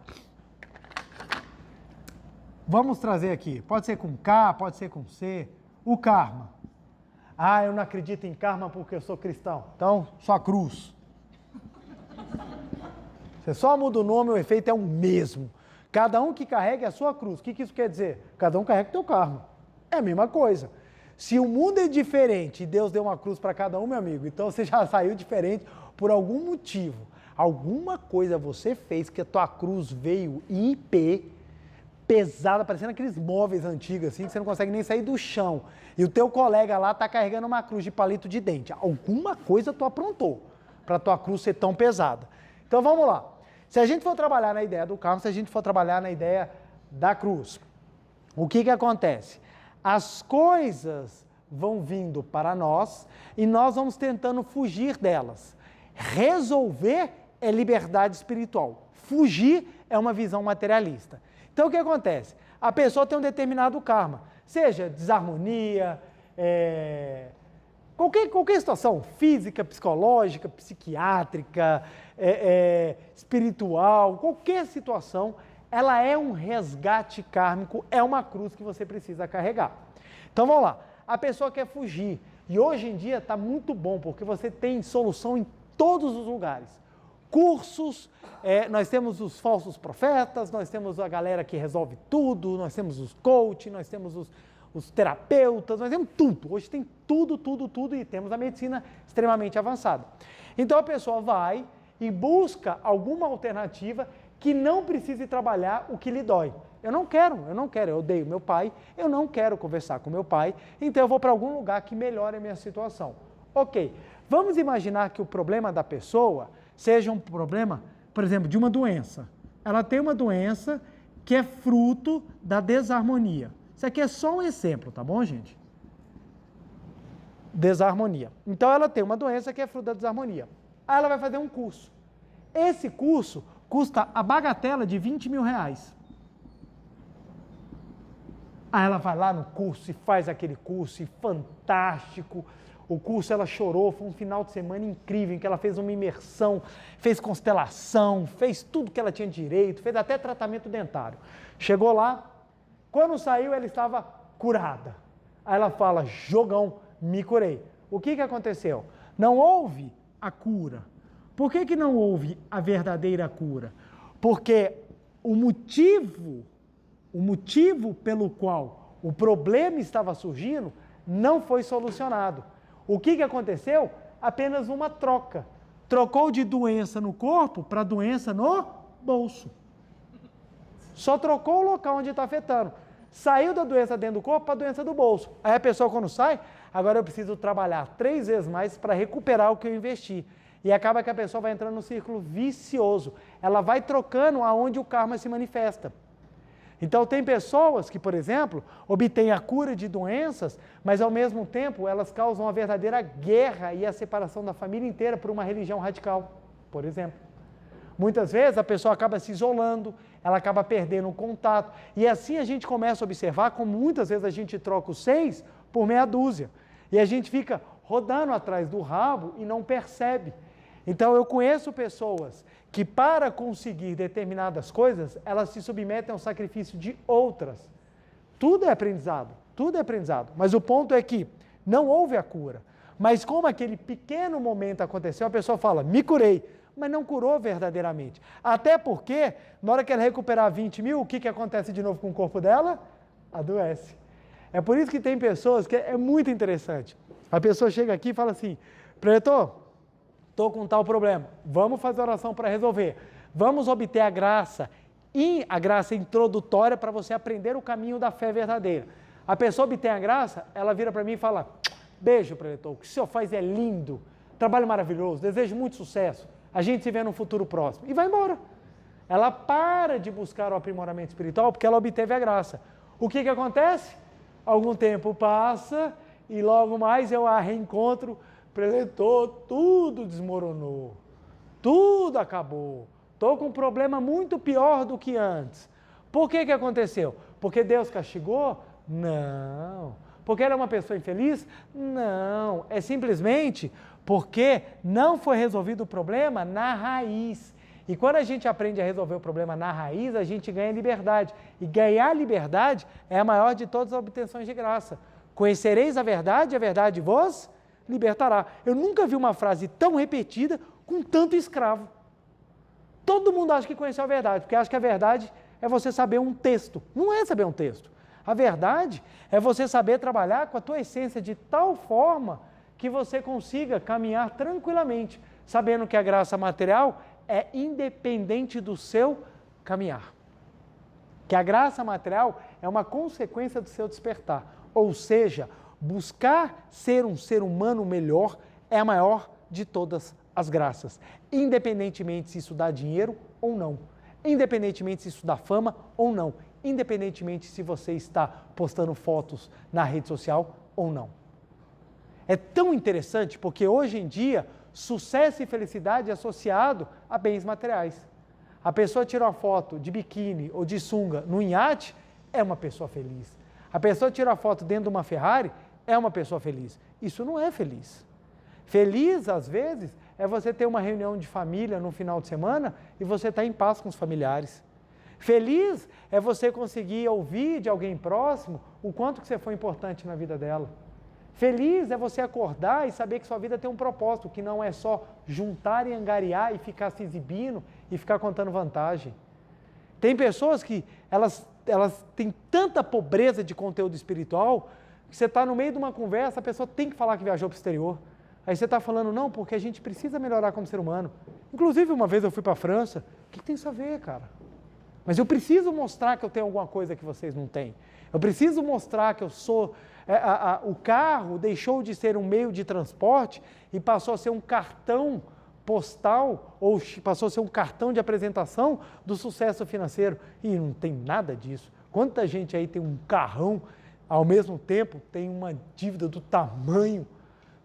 Vamos trazer aqui, pode ser com K, pode ser com C, o karma. Ah, eu não acredito em karma porque eu sou cristão. Então, só cruz. Você só muda o nome, o efeito é o mesmo. Cada um que carregue a sua cruz. O que isso quer dizer? Cada um carrega o teu karma. É a mesma coisa. Se o mundo é diferente e Deus deu uma cruz para cada um, meu amigo, então você já saiu diferente por algum motivo. Alguma coisa você fez que a tua cruz veio em pé, pesada, parecendo aqueles móveis antigos assim, que você não consegue nem sair do chão. E o teu colega lá está carregando uma cruz de palito de dente. Alguma coisa tu aprontou para a tua cruz ser tão pesada. Então vamos lá. Se a gente for trabalhar na ideia do karma, se a gente for trabalhar na ideia da cruz, o que acontece? As coisas vão vindo para nós e nós vamos tentando fugir delas. Resolver é liberdade espiritual. Fugir é uma visão materialista. Então, o que acontece? A pessoa tem um determinado karma, seja desarmonia, qualquer situação física, psicológica, psiquiátrica, espiritual, qualquer situação, ela é um resgate kármico, é uma cruz que você precisa carregar. Então, vamos lá. A pessoa quer fugir. E hoje em dia está muito bom, porque você tem solução em todos os lugares. Cursos, nós temos os falsos profetas, nós temos a galera que resolve tudo, nós temos os coaches, nós temos os terapeutas, nós temos tudo. Hoje tem tudo e temos a medicina extremamente avançada. Então a pessoa vai e busca alguma alternativa que não precise trabalhar o que lhe dói. Eu não quero, eu odeio meu pai, eu não quero conversar com meu pai, então eu vou para algum lugar que melhore a minha situação. Ok, vamos imaginar que o problema da pessoa seja um problema, por exemplo, de uma doença. Ela tem uma doença que é fruto da desarmonia. Isso aqui é só um exemplo, tá bom, gente? Desarmonia. Então ela tem uma doença que é fruto da desarmonia. Aí ela vai fazer um curso. Esse curso custa a bagatela de R$20.000. Aí ela vai lá no curso e faz aquele curso, e fantástico. O curso ela chorou, foi um final de semana incrível, em que ela fez uma imersão, fez constelação, fez tudo que ela tinha direito, fez até tratamento dentário. Chegou lá, quando saiu ela estava curada. Aí ela fala, jogão, me curei. O que aconteceu? Não houve a cura. Por que não houve a verdadeira cura? Porque o motivo pelo qual o problema estava surgindo não foi solucionado. O que aconteceu? Apenas uma troca. Trocou de doença no corpo para doença no bolso. Só trocou o local onde está afetando. Saiu da doença dentro do corpo para a doença do bolso. Aí a pessoa quando sai, agora eu preciso trabalhar 3 vezes mais para recuperar o que eu investi. E acaba que a pessoa vai entrando num círculo vicioso. Ela vai trocando aonde o karma se manifesta. Então tem pessoas que, por exemplo, obtêm a cura de doenças, mas ao mesmo tempo elas causam a verdadeira guerra e a separação da família inteira por uma religião radical, por exemplo. Muitas vezes a pessoa acaba se isolando, ela acaba perdendo o contato, e assim a gente começa a observar como muitas vezes a gente troca os 6 por meia dúzia, e a gente fica rodando atrás do rabo e não percebe. Então eu conheço pessoas que para conseguir determinadas coisas, elas se submetem ao sacrifício de outras. Tudo é aprendizado, mas o ponto é que não houve a cura. Mas como aquele pequeno momento aconteceu, a pessoa fala, me curei, mas não curou verdadeiramente. Até porque, na hora que ela recuperar 20 mil, o que acontece de novo com o corpo dela? Adoece. É por isso que tem pessoas que é muito interessante. A pessoa chega aqui e fala assim, preletor, estou com tal problema, vamos fazer oração para resolver, vamos obter a graça introdutória para você aprender o caminho da fé verdadeira. A pessoa obtém a graça, ela vira para mim e fala, beijo, preletor, o que o senhor faz é lindo, trabalho maravilhoso, desejo muito sucesso, a gente se vê no futuro próximo, e vai embora. Ela para de buscar o aprimoramento espiritual porque ela obteve a graça. O que acontece? Algum tempo passa e logo mais eu a reencontro, preletor, tudo desmoronou, tudo acabou, estou com um problema muito pior do que antes. Por que aconteceu? Porque Deus castigou? Não. Porque ela é uma pessoa infeliz? Não. É simplesmente porque não foi resolvido o problema na raiz. E quando a gente aprende a resolver o problema na raiz, a gente ganha liberdade. E ganhar liberdade é a maior de todas as obtenções de graça. Conhecereis a verdade vos libertará. Eu nunca vi uma frase tão repetida com tanto escravo. Todo mundo acha que conheceu a verdade, porque acha que a verdade é você saber um texto. Não é saber um texto. A verdade é você saber trabalhar com a tua essência de tal forma que você consiga caminhar tranquilamente, sabendo que a graça material é independente do seu caminhar. Que a graça material é uma consequência do seu despertar. Ou seja, buscar ser um ser humano melhor é a maior de todas as graças, independentemente se isso dá dinheiro ou não, independentemente se isso dá fama ou não, independentemente se você está postando fotos na rede social ou não. É tão interessante porque hoje em dia, sucesso e felicidade é associado a bens materiais. A pessoa tira uma foto de biquíni ou de sunga no iate, é uma pessoa feliz. A pessoa tira a foto dentro de uma Ferrari, é uma pessoa feliz. Isso não é feliz. Feliz, às vezes, é você ter uma reunião de família no final de semana e você estar em paz com os familiares. Feliz é você conseguir ouvir de alguém próximo o quanto que você foi importante na vida dela. Feliz é você acordar e saber que sua vida tem um propósito, que não é só juntar e angariar e ficar se exibindo e ficar contando vantagem. Tem pessoas que elas têm tanta pobreza de conteúdo espiritual que você está no meio de uma conversa, a pessoa tem que falar que viajou para o exterior. Aí você está falando, não, porque a gente precisa melhorar como ser humano. Inclusive, uma vez eu fui para a França, o que tem isso a ver, cara? Mas eu preciso mostrar que eu tenho alguma coisa que vocês não têm. Eu preciso mostrar que eu sou... o carro deixou de ser um meio de transporte e passou a ser um cartão postal, ou passou a ser um cartão de apresentação do sucesso financeiro. E não tem nada disso. Quanta gente aí tem um carrão, ao mesmo tempo tem uma dívida do tamanho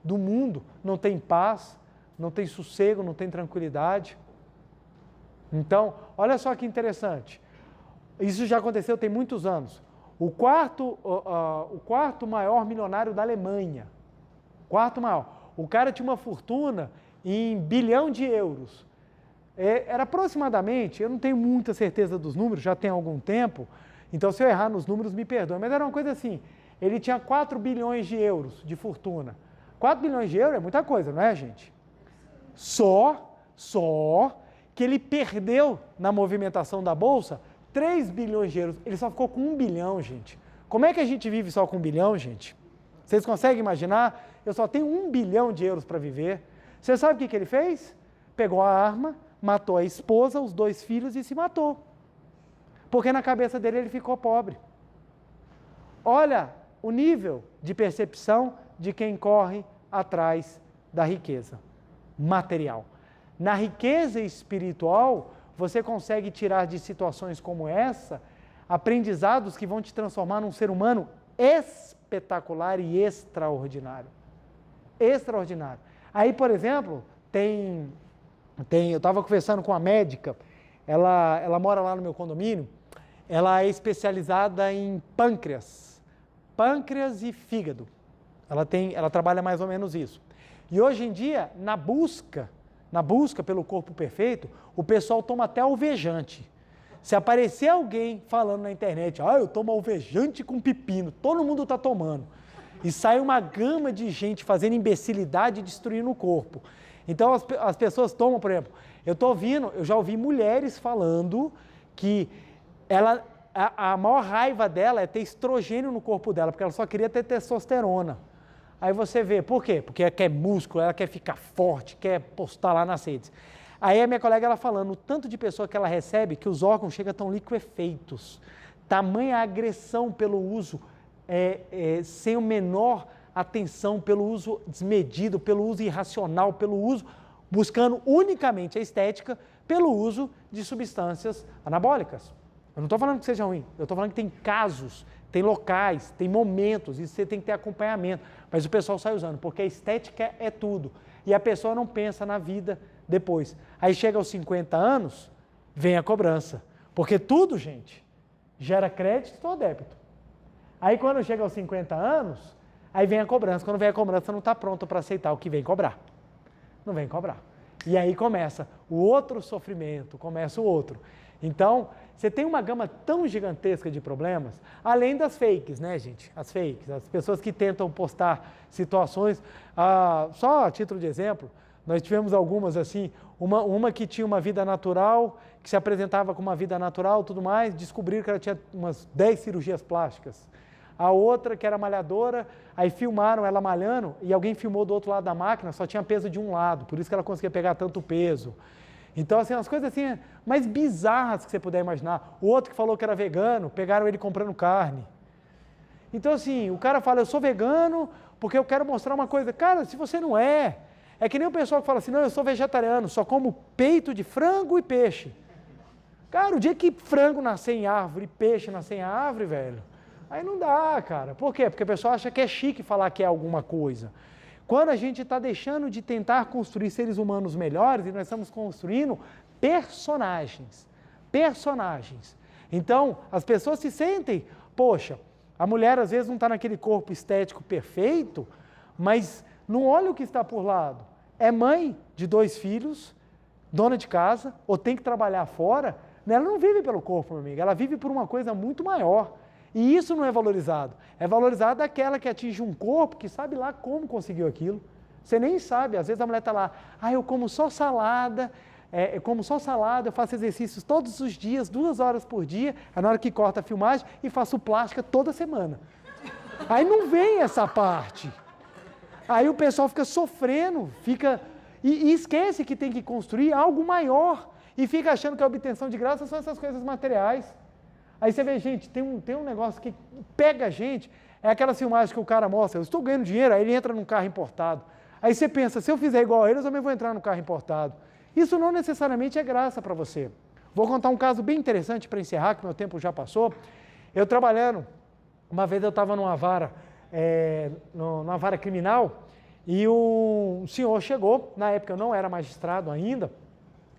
do mundo, não tem paz, não tem sossego, não tem tranquilidade. Então, olha só que interessante. Isso já aconteceu tem muitos anos. O quarto maior milionário da Alemanha, quarto maior, o cara tinha uma fortuna em 1 bilhão de euros. Era aproximadamente, eu não tenho muita certeza dos números, já tem algum tempo, então se eu errar nos números me perdoe, mas era uma coisa assim, ele tinha 4 bilhões de euros de fortuna. 4 bilhões de euros é muita coisa, não é, gente? Só que ele perdeu na movimentação da Bolsa 3 bilhões de euros, ele só ficou com 1 bilhão, gente. Como é que a gente vive só com 1 bilhão, gente? Vocês conseguem imaginar? Eu só tenho 1 bilhão de euros para viver. Você sabe o que ele fez? Pegou a arma, matou a esposa, os 2 filhos e se matou. Porque na cabeça dele ele ficou pobre. Olha o nível de percepção de quem corre atrás da riqueza material. Na riqueza espiritual, você consegue tirar de situações como essa, aprendizados que vão te transformar num ser humano espetacular e extraordinário. Extraordinário. Aí, por exemplo, eu estava conversando com uma médica, ela mora lá no meu condomínio, ela é especializada em pâncreas e fígado. Ela trabalha mais ou menos isso. E hoje em dia, na busca pelo corpo perfeito, o pessoal toma até alvejante. Se aparecer alguém falando na internet, eu tomo alvejante com pepino, todo mundo está tomando. E sai uma gama de gente fazendo imbecilidade e destruindo o corpo. Então as pessoas tomam, por exemplo, eu já ouvi mulheres falando que a maior raiva dela é ter estrogênio no corpo dela, porque ela só queria ter testosterona. Aí você vê, por quê? Porque ela quer músculo, ela quer ficar forte, quer postar lá nas redes. Aí a minha colega, ela falando, o tanto de pessoa que ela recebe, que os órgãos chegam tão liquefeitos, tamanha agressão pelo uso, sem a menor atenção, pelo uso desmedido, pelo uso irracional, pelo uso, buscando unicamente a estética, pelo uso de substâncias anabólicas. Eu não estou falando que seja ruim, eu estou falando que tem casos, tem locais, tem momentos, e você tem que ter acompanhamento, mas o pessoal sai usando, porque a estética é tudo, e a pessoa não pensa na vida depois. Aí chega aos 50 anos, vem a cobrança, porque tudo, gente, gera crédito ou débito. Aí quando chega aos 50 anos, aí vem a cobrança, quando vem a cobrança não está pronto para aceitar o que vem cobrar, não vem cobrar. E aí começa o outro sofrimento, começa o outro. Então, você tem uma gama tão gigantesca de problemas, além das fakes, né, gente? As fakes, as pessoas que tentam postar situações, só a título de exemplo, nós tivemos algumas assim, uma que tinha uma vida natural, que se apresentava com uma vida natural e tudo mais, descobriram que ela tinha umas 10 cirurgias plásticas. A outra que era malhadora, aí filmaram ela malhando e alguém filmou do outro lado da máquina, só tinha peso de um lado, por isso que ela conseguia pegar tanto peso. Então, assim, umas coisas assim, mais bizarras que você puder imaginar. O outro que falou que era vegano, pegaram ele comprando carne. Então, assim, o cara fala, eu sou vegano porque eu quero mostrar uma coisa. Cara, se você não é que nem o pessoal que fala assim, não, eu sou vegetariano, só como peito de frango e peixe. Cara, o dia que frango nascer em árvore e peixe nascer em árvore, velho, aí não dá, cara. Por quê? Porque o pessoal acha que é chique falar que é alguma coisa. Quando a gente está deixando de tentar construir seres humanos melhores e nós estamos construindo personagens. Então, as pessoas se sentem, poxa, a mulher às vezes não está naquele corpo estético perfeito, mas não olha o que está por lado. É mãe de 2 filhos, dona de casa, ou tem que trabalhar fora, ela não vive pelo corpo, meu amigo, ela vive por uma coisa muito maior. E isso não é valorizado. É valorizado aquela que atinge um corpo que sabe lá como conseguiu aquilo. Você nem sabe, às vezes a mulher está lá, eu como só salada, eu faço exercícios todos os dias, 2 horas por dia, aí na hora que corta a filmagem, e faço plástica toda semana. Aí não vem essa parte. Aí o pessoal fica sofrendo, e esquece que tem que construir algo maior, e fica achando que a obtenção de graça são essas coisas materiais. Aí você vê, gente, tem um negócio que pega a gente, é aquela filmagem que o cara mostra, eu estou ganhando dinheiro, aí ele entra num carro importado. Aí você pensa, se eu fizer igual a ele, eu também vou entrar no carro importado. Isso não necessariamente é graça para você. Vou contar um caso bem interessante para encerrar, que meu tempo já passou. Eu trabalhando, uma vez eu estava numa vara criminal, e um senhor chegou, na época eu não era magistrado ainda,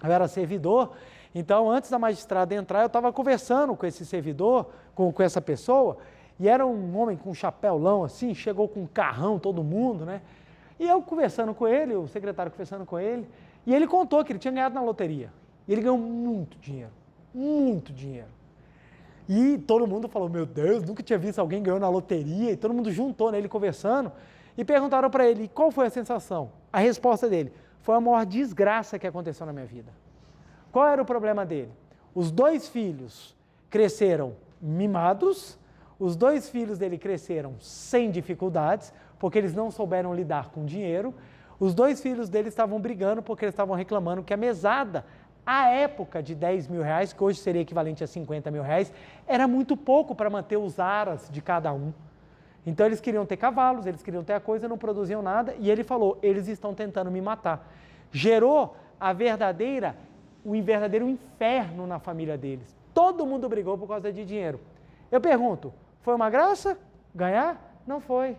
eu era servidor, então antes da magistrada entrar, eu estava conversando com esse servidor, com essa pessoa, e era um homem com um chapéulão assim, chegou com um carrão, todo mundo, né? E eu conversando com ele, o secretário conversando com ele, e ele contou que ele tinha ganhado na loteria. E ele ganhou muito dinheiro, muito dinheiro. E todo mundo falou, meu Deus, nunca tinha visto alguém ganhando na loteria, e todo mundo juntou nele conversando, e perguntaram para ele, qual foi a sensação? A resposta dele, foi a maior desgraça que aconteceu na minha vida. Qual era o problema dele? Os 2 filhos cresceram mimados, os 2 filhos dele cresceram sem dificuldades, porque eles não souberam lidar com dinheiro. Os 2 filhos dele estavam brigando porque eles estavam reclamando que a mesada, à época de 10 mil reais, que hoje seria equivalente a 50 mil reais, era muito pouco para manter os aras de cada um. Então eles queriam ter cavalos, eles queriam ter a coisa, não produziam nada, e ele falou, eles estão tentando me matar. Gerou o verdadeiro inferno na família deles. Todo mundo brigou por causa de dinheiro. Eu pergunto, foi uma graça ganhar? Não foi.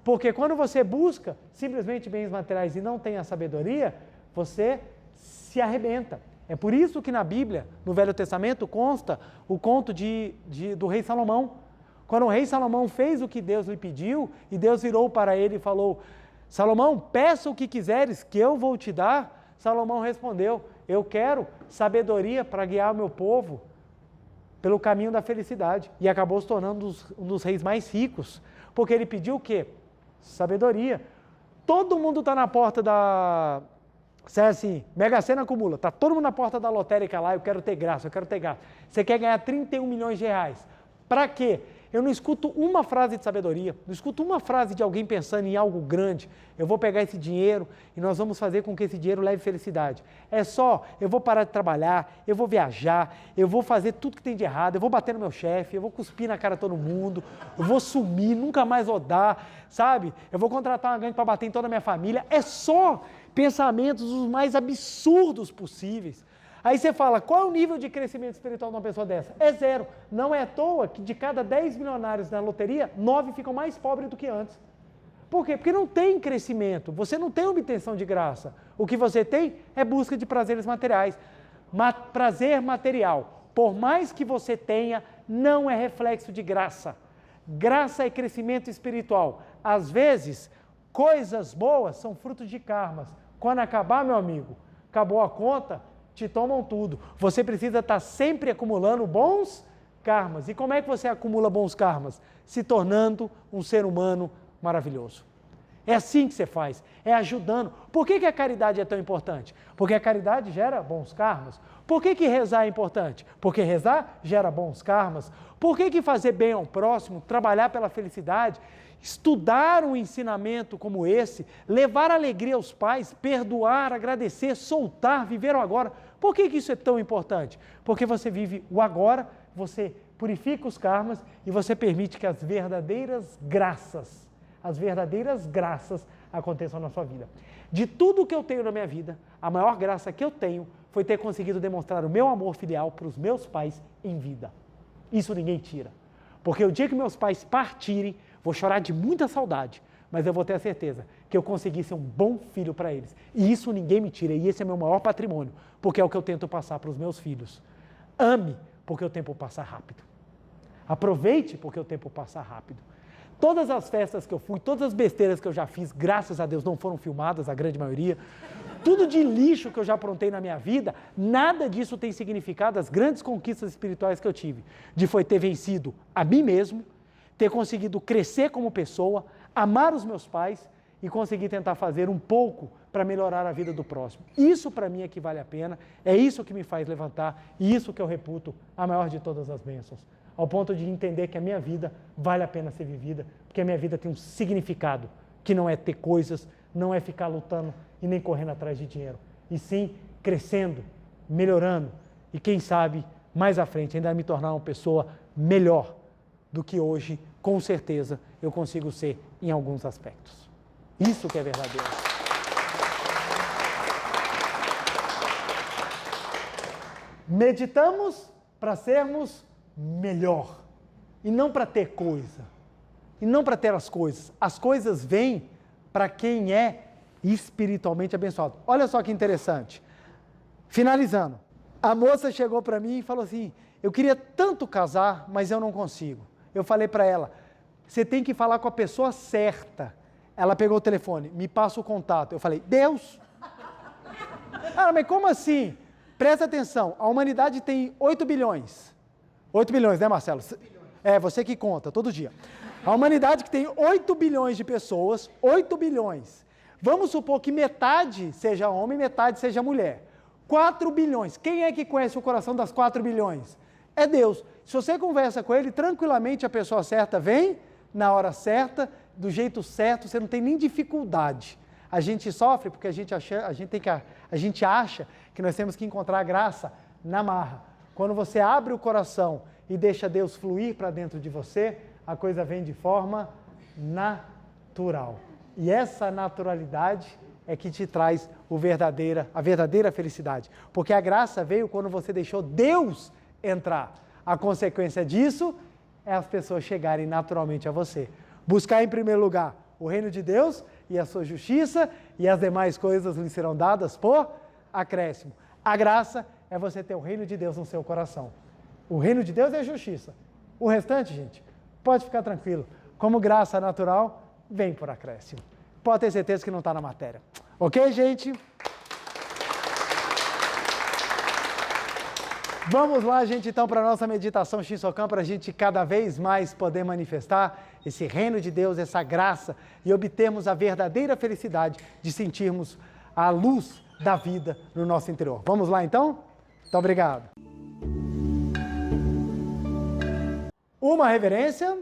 Porque quando você busca simplesmente bens materiais e não tem a sabedoria, você se arrebenta. É por isso que na Bíblia, no Velho Testamento, consta o conto do rei Salomão. Quando o rei Salomão fez o que Deus lhe pediu, e Deus virou para ele e falou, Salomão, peça o que quiseres, que eu vou te dar. Salomão respondeu, eu quero sabedoria para guiar o meu povo pelo caminho da felicidade. E acabou se tornando um dos reis mais ricos, porque ele pediu o quê? Sabedoria. Todo mundo está na porta da... assim, Mega Sena acumula, está todo mundo na porta da lotérica lá, eu quero ter graça, eu quero ter graça. Você quer ganhar 31 milhões de reais. Para quê? Eu não escuto uma frase de sabedoria, não escuto uma frase de alguém pensando em algo grande. Eu vou pegar esse dinheiro e nós vamos fazer com que esse dinheiro leve felicidade. É só, eu vou parar de trabalhar, eu vou viajar, eu vou fazer tudo que tem de errado, eu vou bater no meu chefe, eu vou cuspir na cara de todo mundo, eu vou sumir, nunca mais vou dar, sabe? Eu vou contratar uma gangue para bater em toda a minha família. É só pensamentos os mais absurdos possíveis. Aí você fala, qual é o nível de crescimento espiritual de uma pessoa dessa? É 0. Não é à toa que de cada 10 milionários na loteria, 9 ficam mais pobres do que antes. Por quê? Porque não tem crescimento, você não tem obtenção de graça. O que você tem é busca de prazeres materiais. Prazer material, por mais que você tenha, não é reflexo de graça. Graça é crescimento espiritual. Às vezes, coisas boas são frutos de karmas. Quando acabar, meu amigo, acabou a conta, te tomam tudo. Você precisa estar sempre acumulando bons karmas. E como é que você acumula bons karmas? Se tornando um ser humano maravilhoso. É assim que você faz, é ajudando. Por que a caridade é tão importante? Porque a caridade gera bons karmas. Por que rezar é importante? Porque rezar gera bons karmas. Por que fazer bem ao próximo, trabalhar pela felicidade, estudar um ensinamento como esse, levar alegria aos pais, perdoar, agradecer, soltar, viver o agora. Por que isso é tão importante? Porque você vive o agora, você purifica os karmas e você permite que as verdadeiras graças aconteçam na sua vida. De tudo que eu tenho na minha vida, a maior graça que eu tenho foi ter conseguido demonstrar o meu amor filial para os meus pais em vida. Isso ninguém tira. Porque o dia que meus pais partirem, vou chorar de muita saudade, mas eu vou ter a certeza que eu consegui ser um bom filho para eles. E isso ninguém me tira, e esse é meu maior patrimônio, porque é o que eu tento passar para os meus filhos. Ame, porque o tempo passa rápido. Aproveite, porque o tempo passa rápido. Todas as festas que eu fui, todas as besteiras que eu já fiz, graças a Deus não foram filmadas, a grande maioria. tudo de lixo que eu já aprontei na minha vida, nada disso tem significado as grandes conquistas espirituais que eu tive. De foi ter vencido a mim mesmo, ter conseguido crescer como pessoa, amar os meus pais e conseguir tentar fazer um pouco para melhorar a vida do próximo. Isso para mim é que vale a pena, é isso que me faz levantar e isso que eu reputo a maior de todas as bênçãos. Ao ponto de entender que a minha vida vale a pena ser vivida, porque a minha vida tem um significado, que não é ter coisas, não é ficar lutando e nem correndo atrás de dinheiro, e sim crescendo, melhorando e quem sabe mais à frente ainda me tornar uma pessoa melhor do que hoje, com certeza, eu consigo ser em alguns aspectos. Isso que é verdadeiro. Meditamos para sermos melhor e não para ter coisa, e não para ter as coisas. As coisas vêm para quem é espiritualmente abençoado. Olha só que interessante. Finalizando, a moça chegou para mim e falou assim, eu queria tanto casar, mas eu não consigo. Eu falei para ela, você tem que falar com a pessoa certa. Ela pegou o telefone, me passa o contato. Eu falei, Deus? Ah, mas como assim? Presta atenção, a humanidade tem 8 bilhões. 8 bilhões, né, Marcelo? É, você que conta, todo dia. A humanidade que tem 8 bilhões de pessoas, 8 bilhões. Vamos supor que metade seja homem, metade seja mulher. 4 bilhões. Quem é que conhece o coração das 4 bilhões? É Deus. Se você conversa com Ele, tranquilamente a pessoa certa vem, na hora certa, do jeito certo, você não tem nem dificuldade. A gente sofre porque a gente acha que nós temos que encontrar a graça na marra. Quando você abre o coração e deixa Deus fluir para dentro de você, a coisa vem de forma natural. E essa naturalidade é que te traz a verdadeira felicidade. Porque a graça veio quando você deixou Deus entrar. A consequência disso é as pessoas chegarem naturalmente a você. Buscar em primeiro lugar o reino de Deus e a sua justiça, e as demais coisas lhe serão dadas por acréscimo. A graça é você ter o reino de Deus no seu coração. O reino de Deus é a justiça. O restante, gente, pode ficar tranquilo. Como graça natural, vem por acréscimo. Pode ter certeza que não está na matéria. Ok, gente? Vamos lá, gente, então, para a nossa meditação Shinsokan, para a gente cada vez mais poder manifestar esse reino de Deus, essa graça, e obtermos a verdadeira felicidade de sentirmos a luz da vida no nosso interior. Vamos lá, então? Muito obrigado. Uma reverência.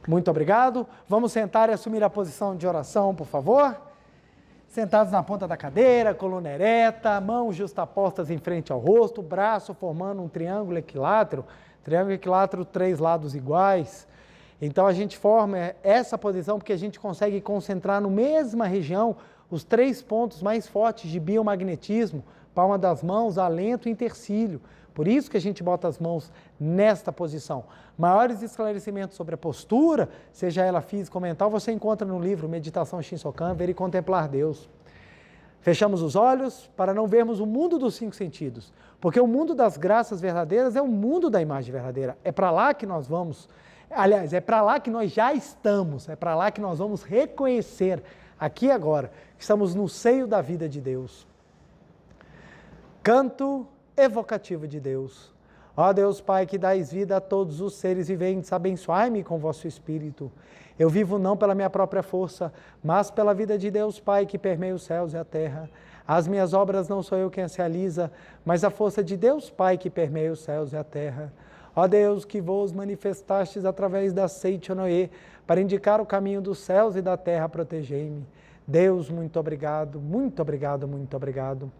Muito obrigado. Vamos sentar e assumir a posição de oração, por favor. Sentados na ponta da cadeira, coluna ereta, mãos justapostas em frente ao rosto, braço formando um triângulo equilátero, 3 lados iguais. Então a gente forma essa posição porque a gente consegue concentrar na mesma região os 3 pontos mais fortes de biomagnetismo, palma das mãos, alento e intercílio. Por isso que a gente bota as mãos nesta posição. Maiores esclarecimentos sobre a postura, seja ela física ou mental, você encontra no livro Meditação Shinsokan, Ver e Contemplar Deus. Fechamos os olhos para não vermos o mundo dos 5 sentidos, porque o mundo das graças verdadeiras é o mundo da imagem verdadeira. É para lá que nós vamos, aliás, é para lá que nós já estamos, é para lá que nós vamos reconhecer, aqui e agora, que estamos no seio da vida de Deus. Canto evocativo de Deus. Ó Deus Pai, que dais vida a todos os seres viventes, abençoai-me com vosso Espírito. Eu vivo não pela minha própria força, mas pela vida de Deus Pai, que permeia os céus e a terra. As minhas obras não sou eu quem as realiza, mas a força de Deus Pai, que permeia os céus e a terra. Ó Deus, que vos manifestastes através da Seite Noé, para indicar o caminho dos céus e da terra, protegei-me. Deus, muito obrigado, muito obrigado, muito obrigado.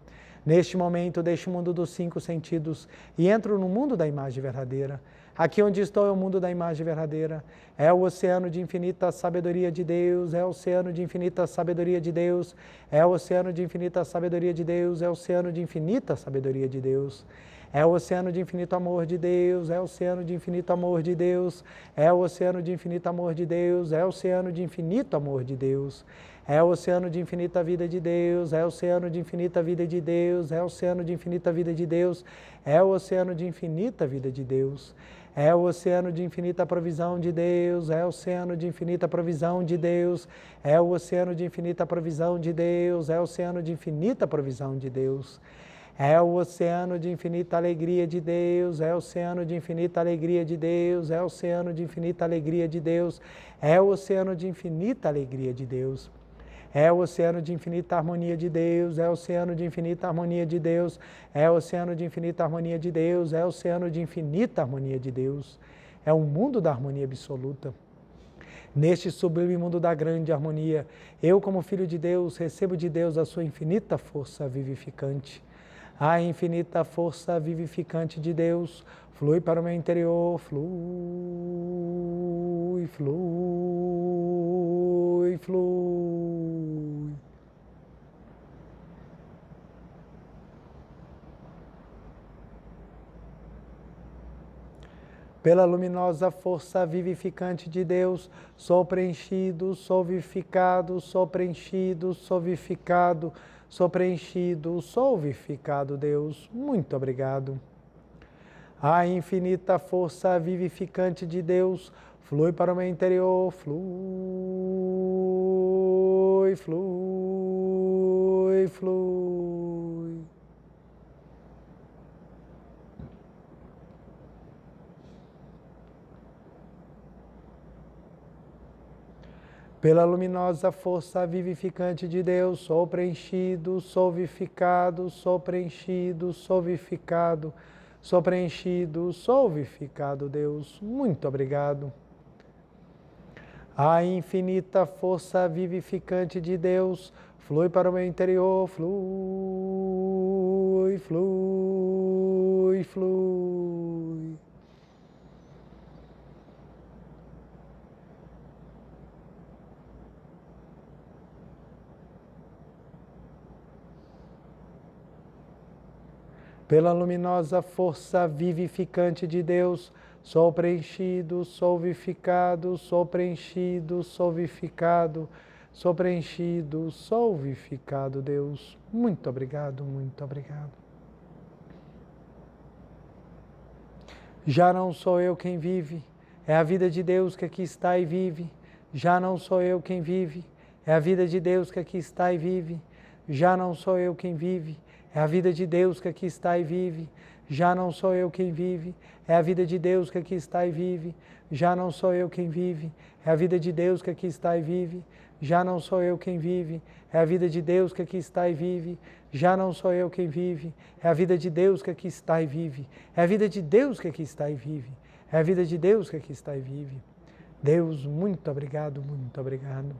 Neste momento, deixo o mundo dos 5 sentidos e entro no mundo da imagem verdadeira. Aqui onde estou é o mundo da imagem verdadeira. É o oceano de infinita sabedoria de Deus, é o oceano de infinita sabedoria de Deus, é o oceano de infinita sabedoria de Deus, é o oceano de infinita sabedoria de Deus. É o oceano de infinito amor de Deus, é o oceano de infinito amor de Deus, é o oceano de infinito amor de Deus, é o oceano de infinito amor de Deus. É o oceano de infinita vida de Deus, é o oceano de infinita vida de Deus, é o oceano de infinita vida de Deus, é o oceano de infinita vida de Deus. é o oceano de infinita provisão de Deus, é o oceano de infinita provisão de Deus, é o oceano de infinita provisão de Deus, é o oceano de infinita provisão de Deus. É o oceano de infinita alegria de Deus, é o oceano de infinita alegria de Deus, é o oceano de infinita alegria de Deus, é o oceano de infinita alegria de Deus. É o oceano de infinita harmonia de Deus, é o oceano de infinita harmonia de Deus, é o oceano de infinita harmonia de Deus, é o oceano de infinita harmonia de Deus. É o mundo da harmonia absoluta. Neste sublime mundo da grande harmonia, eu, como filho de Deus, recebo de Deus a sua infinita força vivificante. A infinita força vivificante de Deus flui para o meu interior, flui, flui, flui. Pela luminosa força vivificante de Deus, sou preenchido, sou vivificado, sou preenchido, sou vivificado, sou preenchido, sou vivificado, Deus. Muito obrigado. A infinita força vivificante de Deus flui para o meu interior, flui, flui, flui. Pela luminosa força vivificante de Deus, sou preenchido, sou vivificado, sou preenchido, sou vivificado, sou preenchido, sou vivificado, Deus. Muito obrigado. A infinita força vivificante de Deus flui para o meu interior, flui, flui, flui. Pela luminosa força vivificante de Deus, sou preenchido, sou vivificado, sou preenchido, sou vivificado, sou preenchido, sou vivificado, Deus. Muito obrigado, muito obrigado. Já não sou eu quem vive, é a vida de Deus que aqui está e vive. Já não sou eu quem vive, é a vida de Deus que aqui está e vive. Já não sou eu quem vive, é a vida de Deus que aqui está e vive. Já não sou eu quem vive, é a vida de Deus que aqui está e vive. Já não sou eu quem vive, é a vida de Deus que aqui está e vive. Já não sou eu quem vive, é a vida de Deus que aqui está e vive. Já não sou eu quem vive, é a vida de Deus que aqui está e vive. É a vida de Deus que aqui está e vive. É a vida de Deus que aqui está e vive. Deus, muito obrigado, muito obrigado.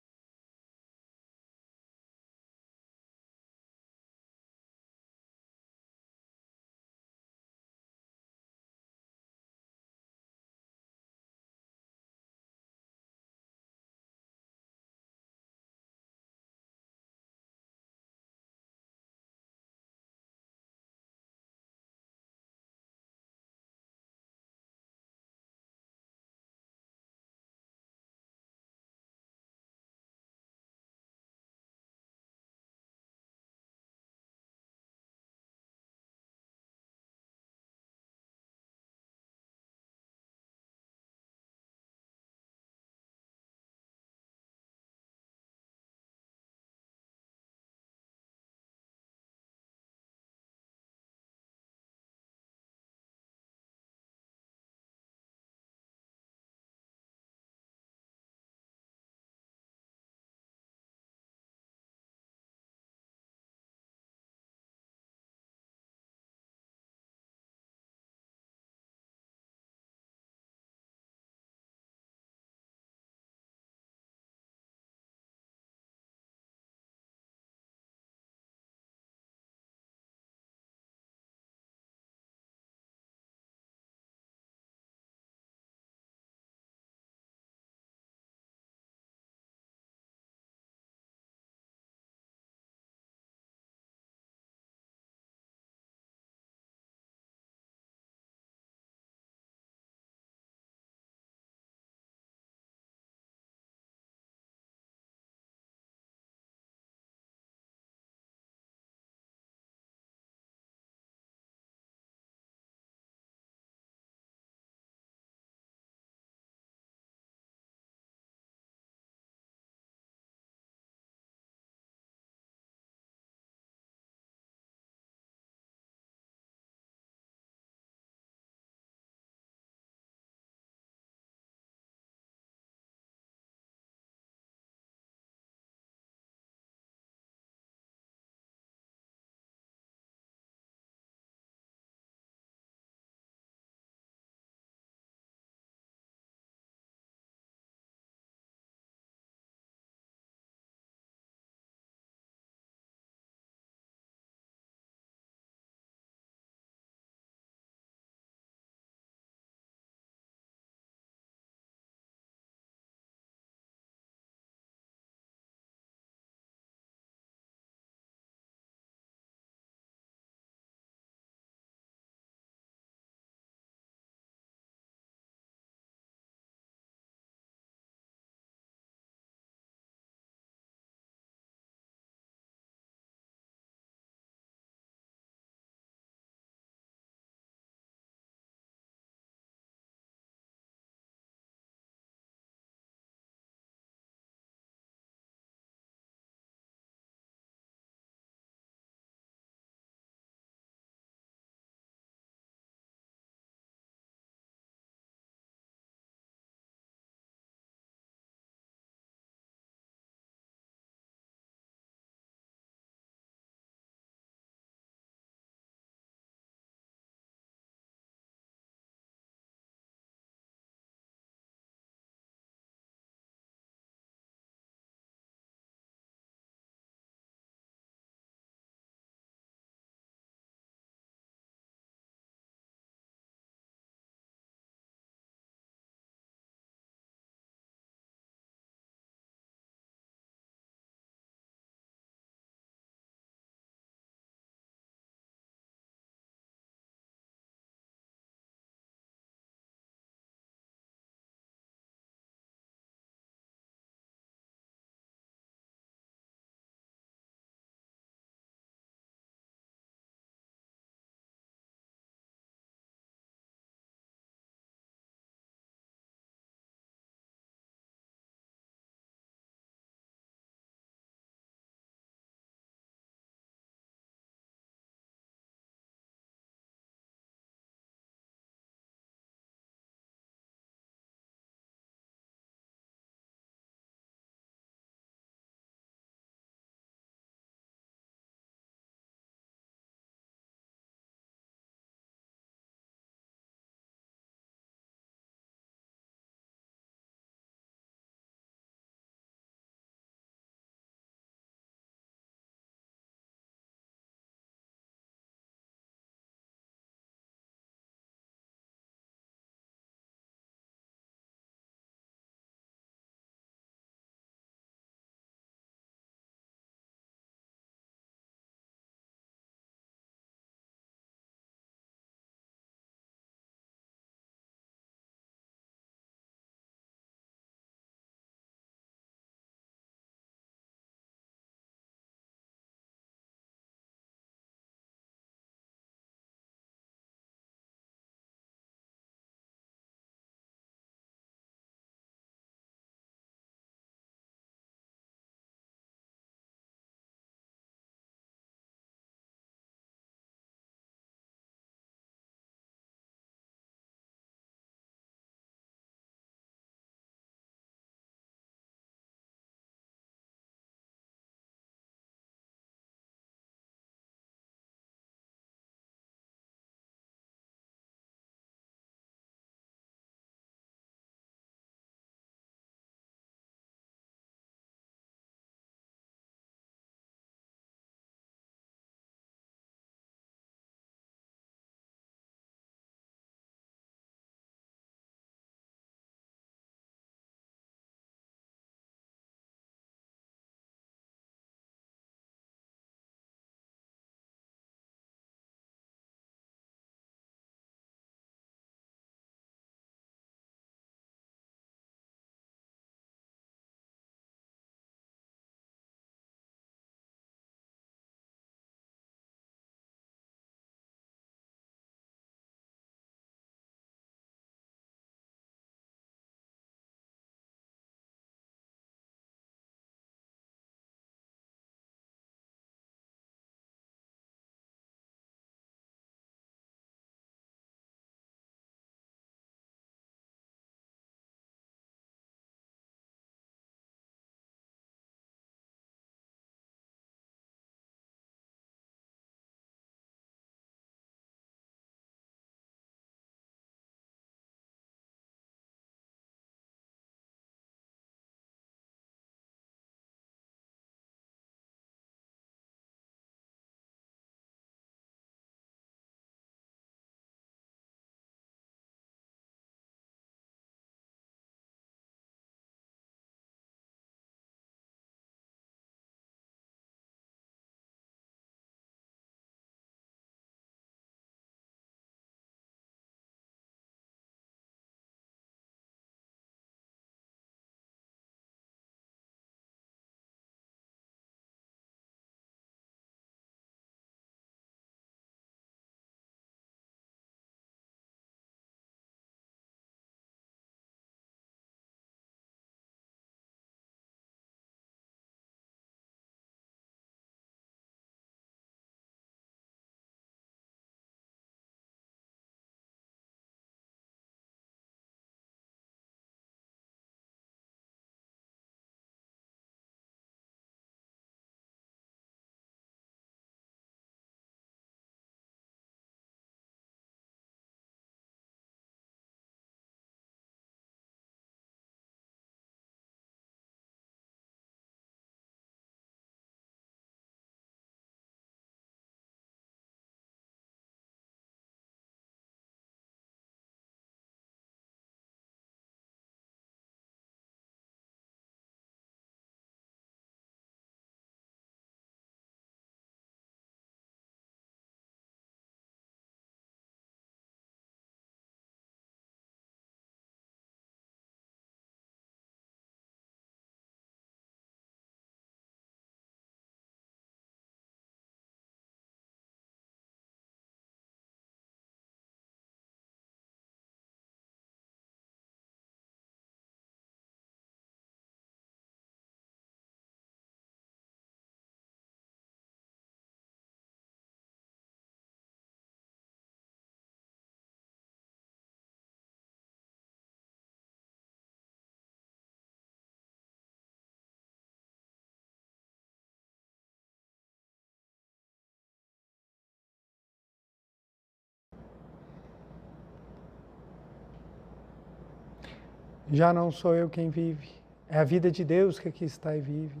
Já não sou eu quem vive, é a vida de Deus que aqui está e vive.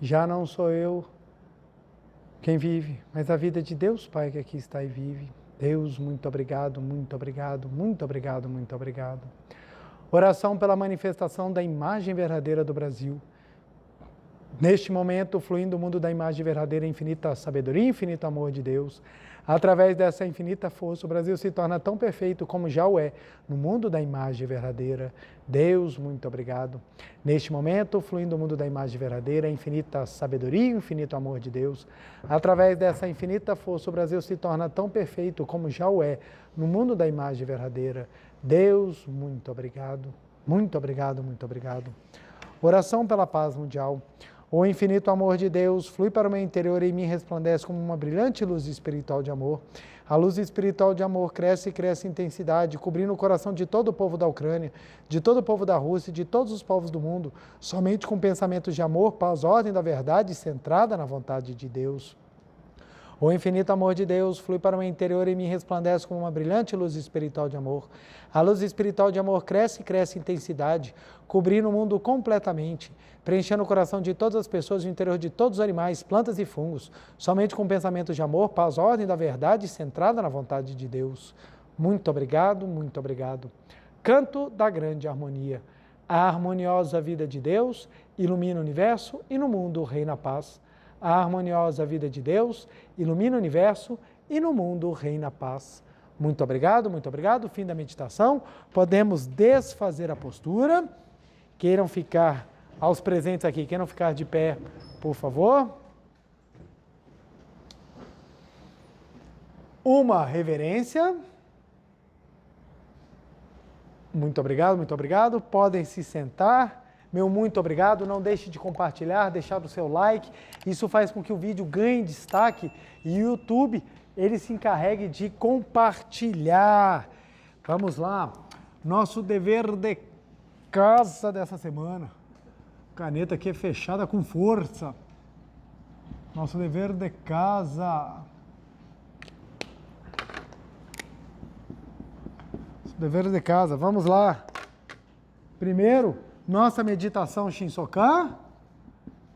Já não sou eu quem vive, mas a vida de Deus Pai que aqui está e vive. Deus, muito obrigado, muito obrigado, muito obrigado, muito obrigado. Oração pela manifestação da imagem verdadeira do Brasil. Neste momento, fluindo o mundo da imagem verdadeira, infinita sabedoria e infinito amor de Deus. Através dessa infinita força, o Brasil se torna tão perfeito como já o é no mundo da imagem verdadeira. Deus, muito obrigado. Neste momento, fluindo o mundo da imagem verdadeira, infinita sabedoria e infinito amor de Deus. Através dessa infinita força, o Brasil se torna tão perfeito como já o é no mundo da imagem verdadeira. Deus, muito obrigado. Muito obrigado, muito obrigado. Oração pela paz mundial. O infinito amor de Deus flui para o meu interior e em mim resplandece como uma brilhante luz espiritual de amor. A luz espiritual de amor cresce e cresce em intensidade, cobrindo o coração de todo o povo da Ucrânia, de todo o povo da Rússia e de todos os povos do mundo, somente com pensamentos de amor, paz, ordem da verdade, centrada na vontade de Deus. O infinito amor de Deus flui para o meu interior e me resplandece como uma brilhante luz espiritual de amor. A luz espiritual de amor cresce e cresce em intensidade, cobrindo o mundo completamente, preenchendo o coração de todas as pessoas e o interior de todos os animais, plantas e fungos, somente com pensamentos de amor, paz, ordem da verdade, centrada na vontade de Deus. Muito obrigado, muito obrigado. Canto da grande harmonia. A harmoniosa vida de Deus ilumina o universo e no mundo reina a paz. A harmoniosa vida de Deus ilumina o universo e no mundo reina a paz. Muito obrigado, muito obrigado. Fim da meditação. Podemos desfazer a postura. Queiram ficar, aos presentes aqui, queiram ficar de pé, por favor. Uma reverência. Muito obrigado, muito obrigado. Podem se sentar. Meu muito obrigado, não deixe de compartilhar, deixar o seu like, isso faz com que o vídeo ganhe destaque e o YouTube, ele se encarregue de compartilhar. Vamos lá, nosso dever de casa dessa semana, caneta aqui é fechada com força, nosso dever de casa, dever de casa, vamos lá, primeiro, nossa meditação Shinsokan,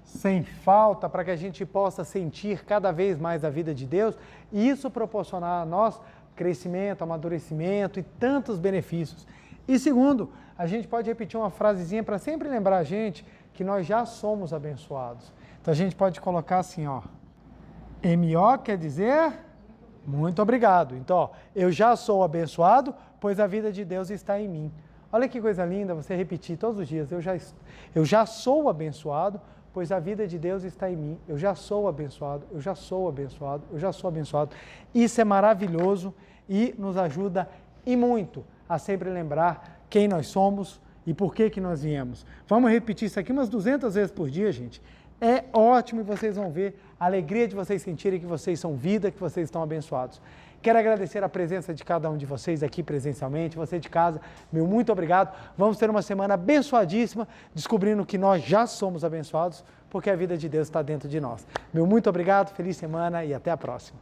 sem falta, para que a gente possa sentir cada vez mais a vida de Deus e isso proporcionar a nós crescimento, amadurecimento e tantos benefícios. E segundo, a gente pode repetir uma frasezinha para sempre lembrar a gente que nós já somos abençoados. Então a gente pode colocar assim, ó, M.O. quer dizer muito obrigado. Então, ó, eu já sou abençoado, pois a vida de Deus está em mim. Olha que coisa linda você repetir todos os dias, eu já sou abençoado, pois a vida de Deus está em mim. Eu já sou abençoado, eu já sou abençoado, eu já sou abençoado. Isso é maravilhoso e nos ajuda e muito a sempre lembrar quem nós somos e por que nós viemos. Vamos repetir isso aqui umas 200 vezes por dia, gente. É ótimo e vocês vão ver a alegria de vocês sentirem que vocês são vida, que vocês estão abençoados. Quero agradecer a presença de cada um de vocês aqui presencialmente, você de casa, meu muito obrigado. Vamos ter uma semana abençoadíssima, descobrindo que nós já somos abençoados, porque a vida de Deus está dentro de nós. Meu muito obrigado, feliz semana e até a próxima.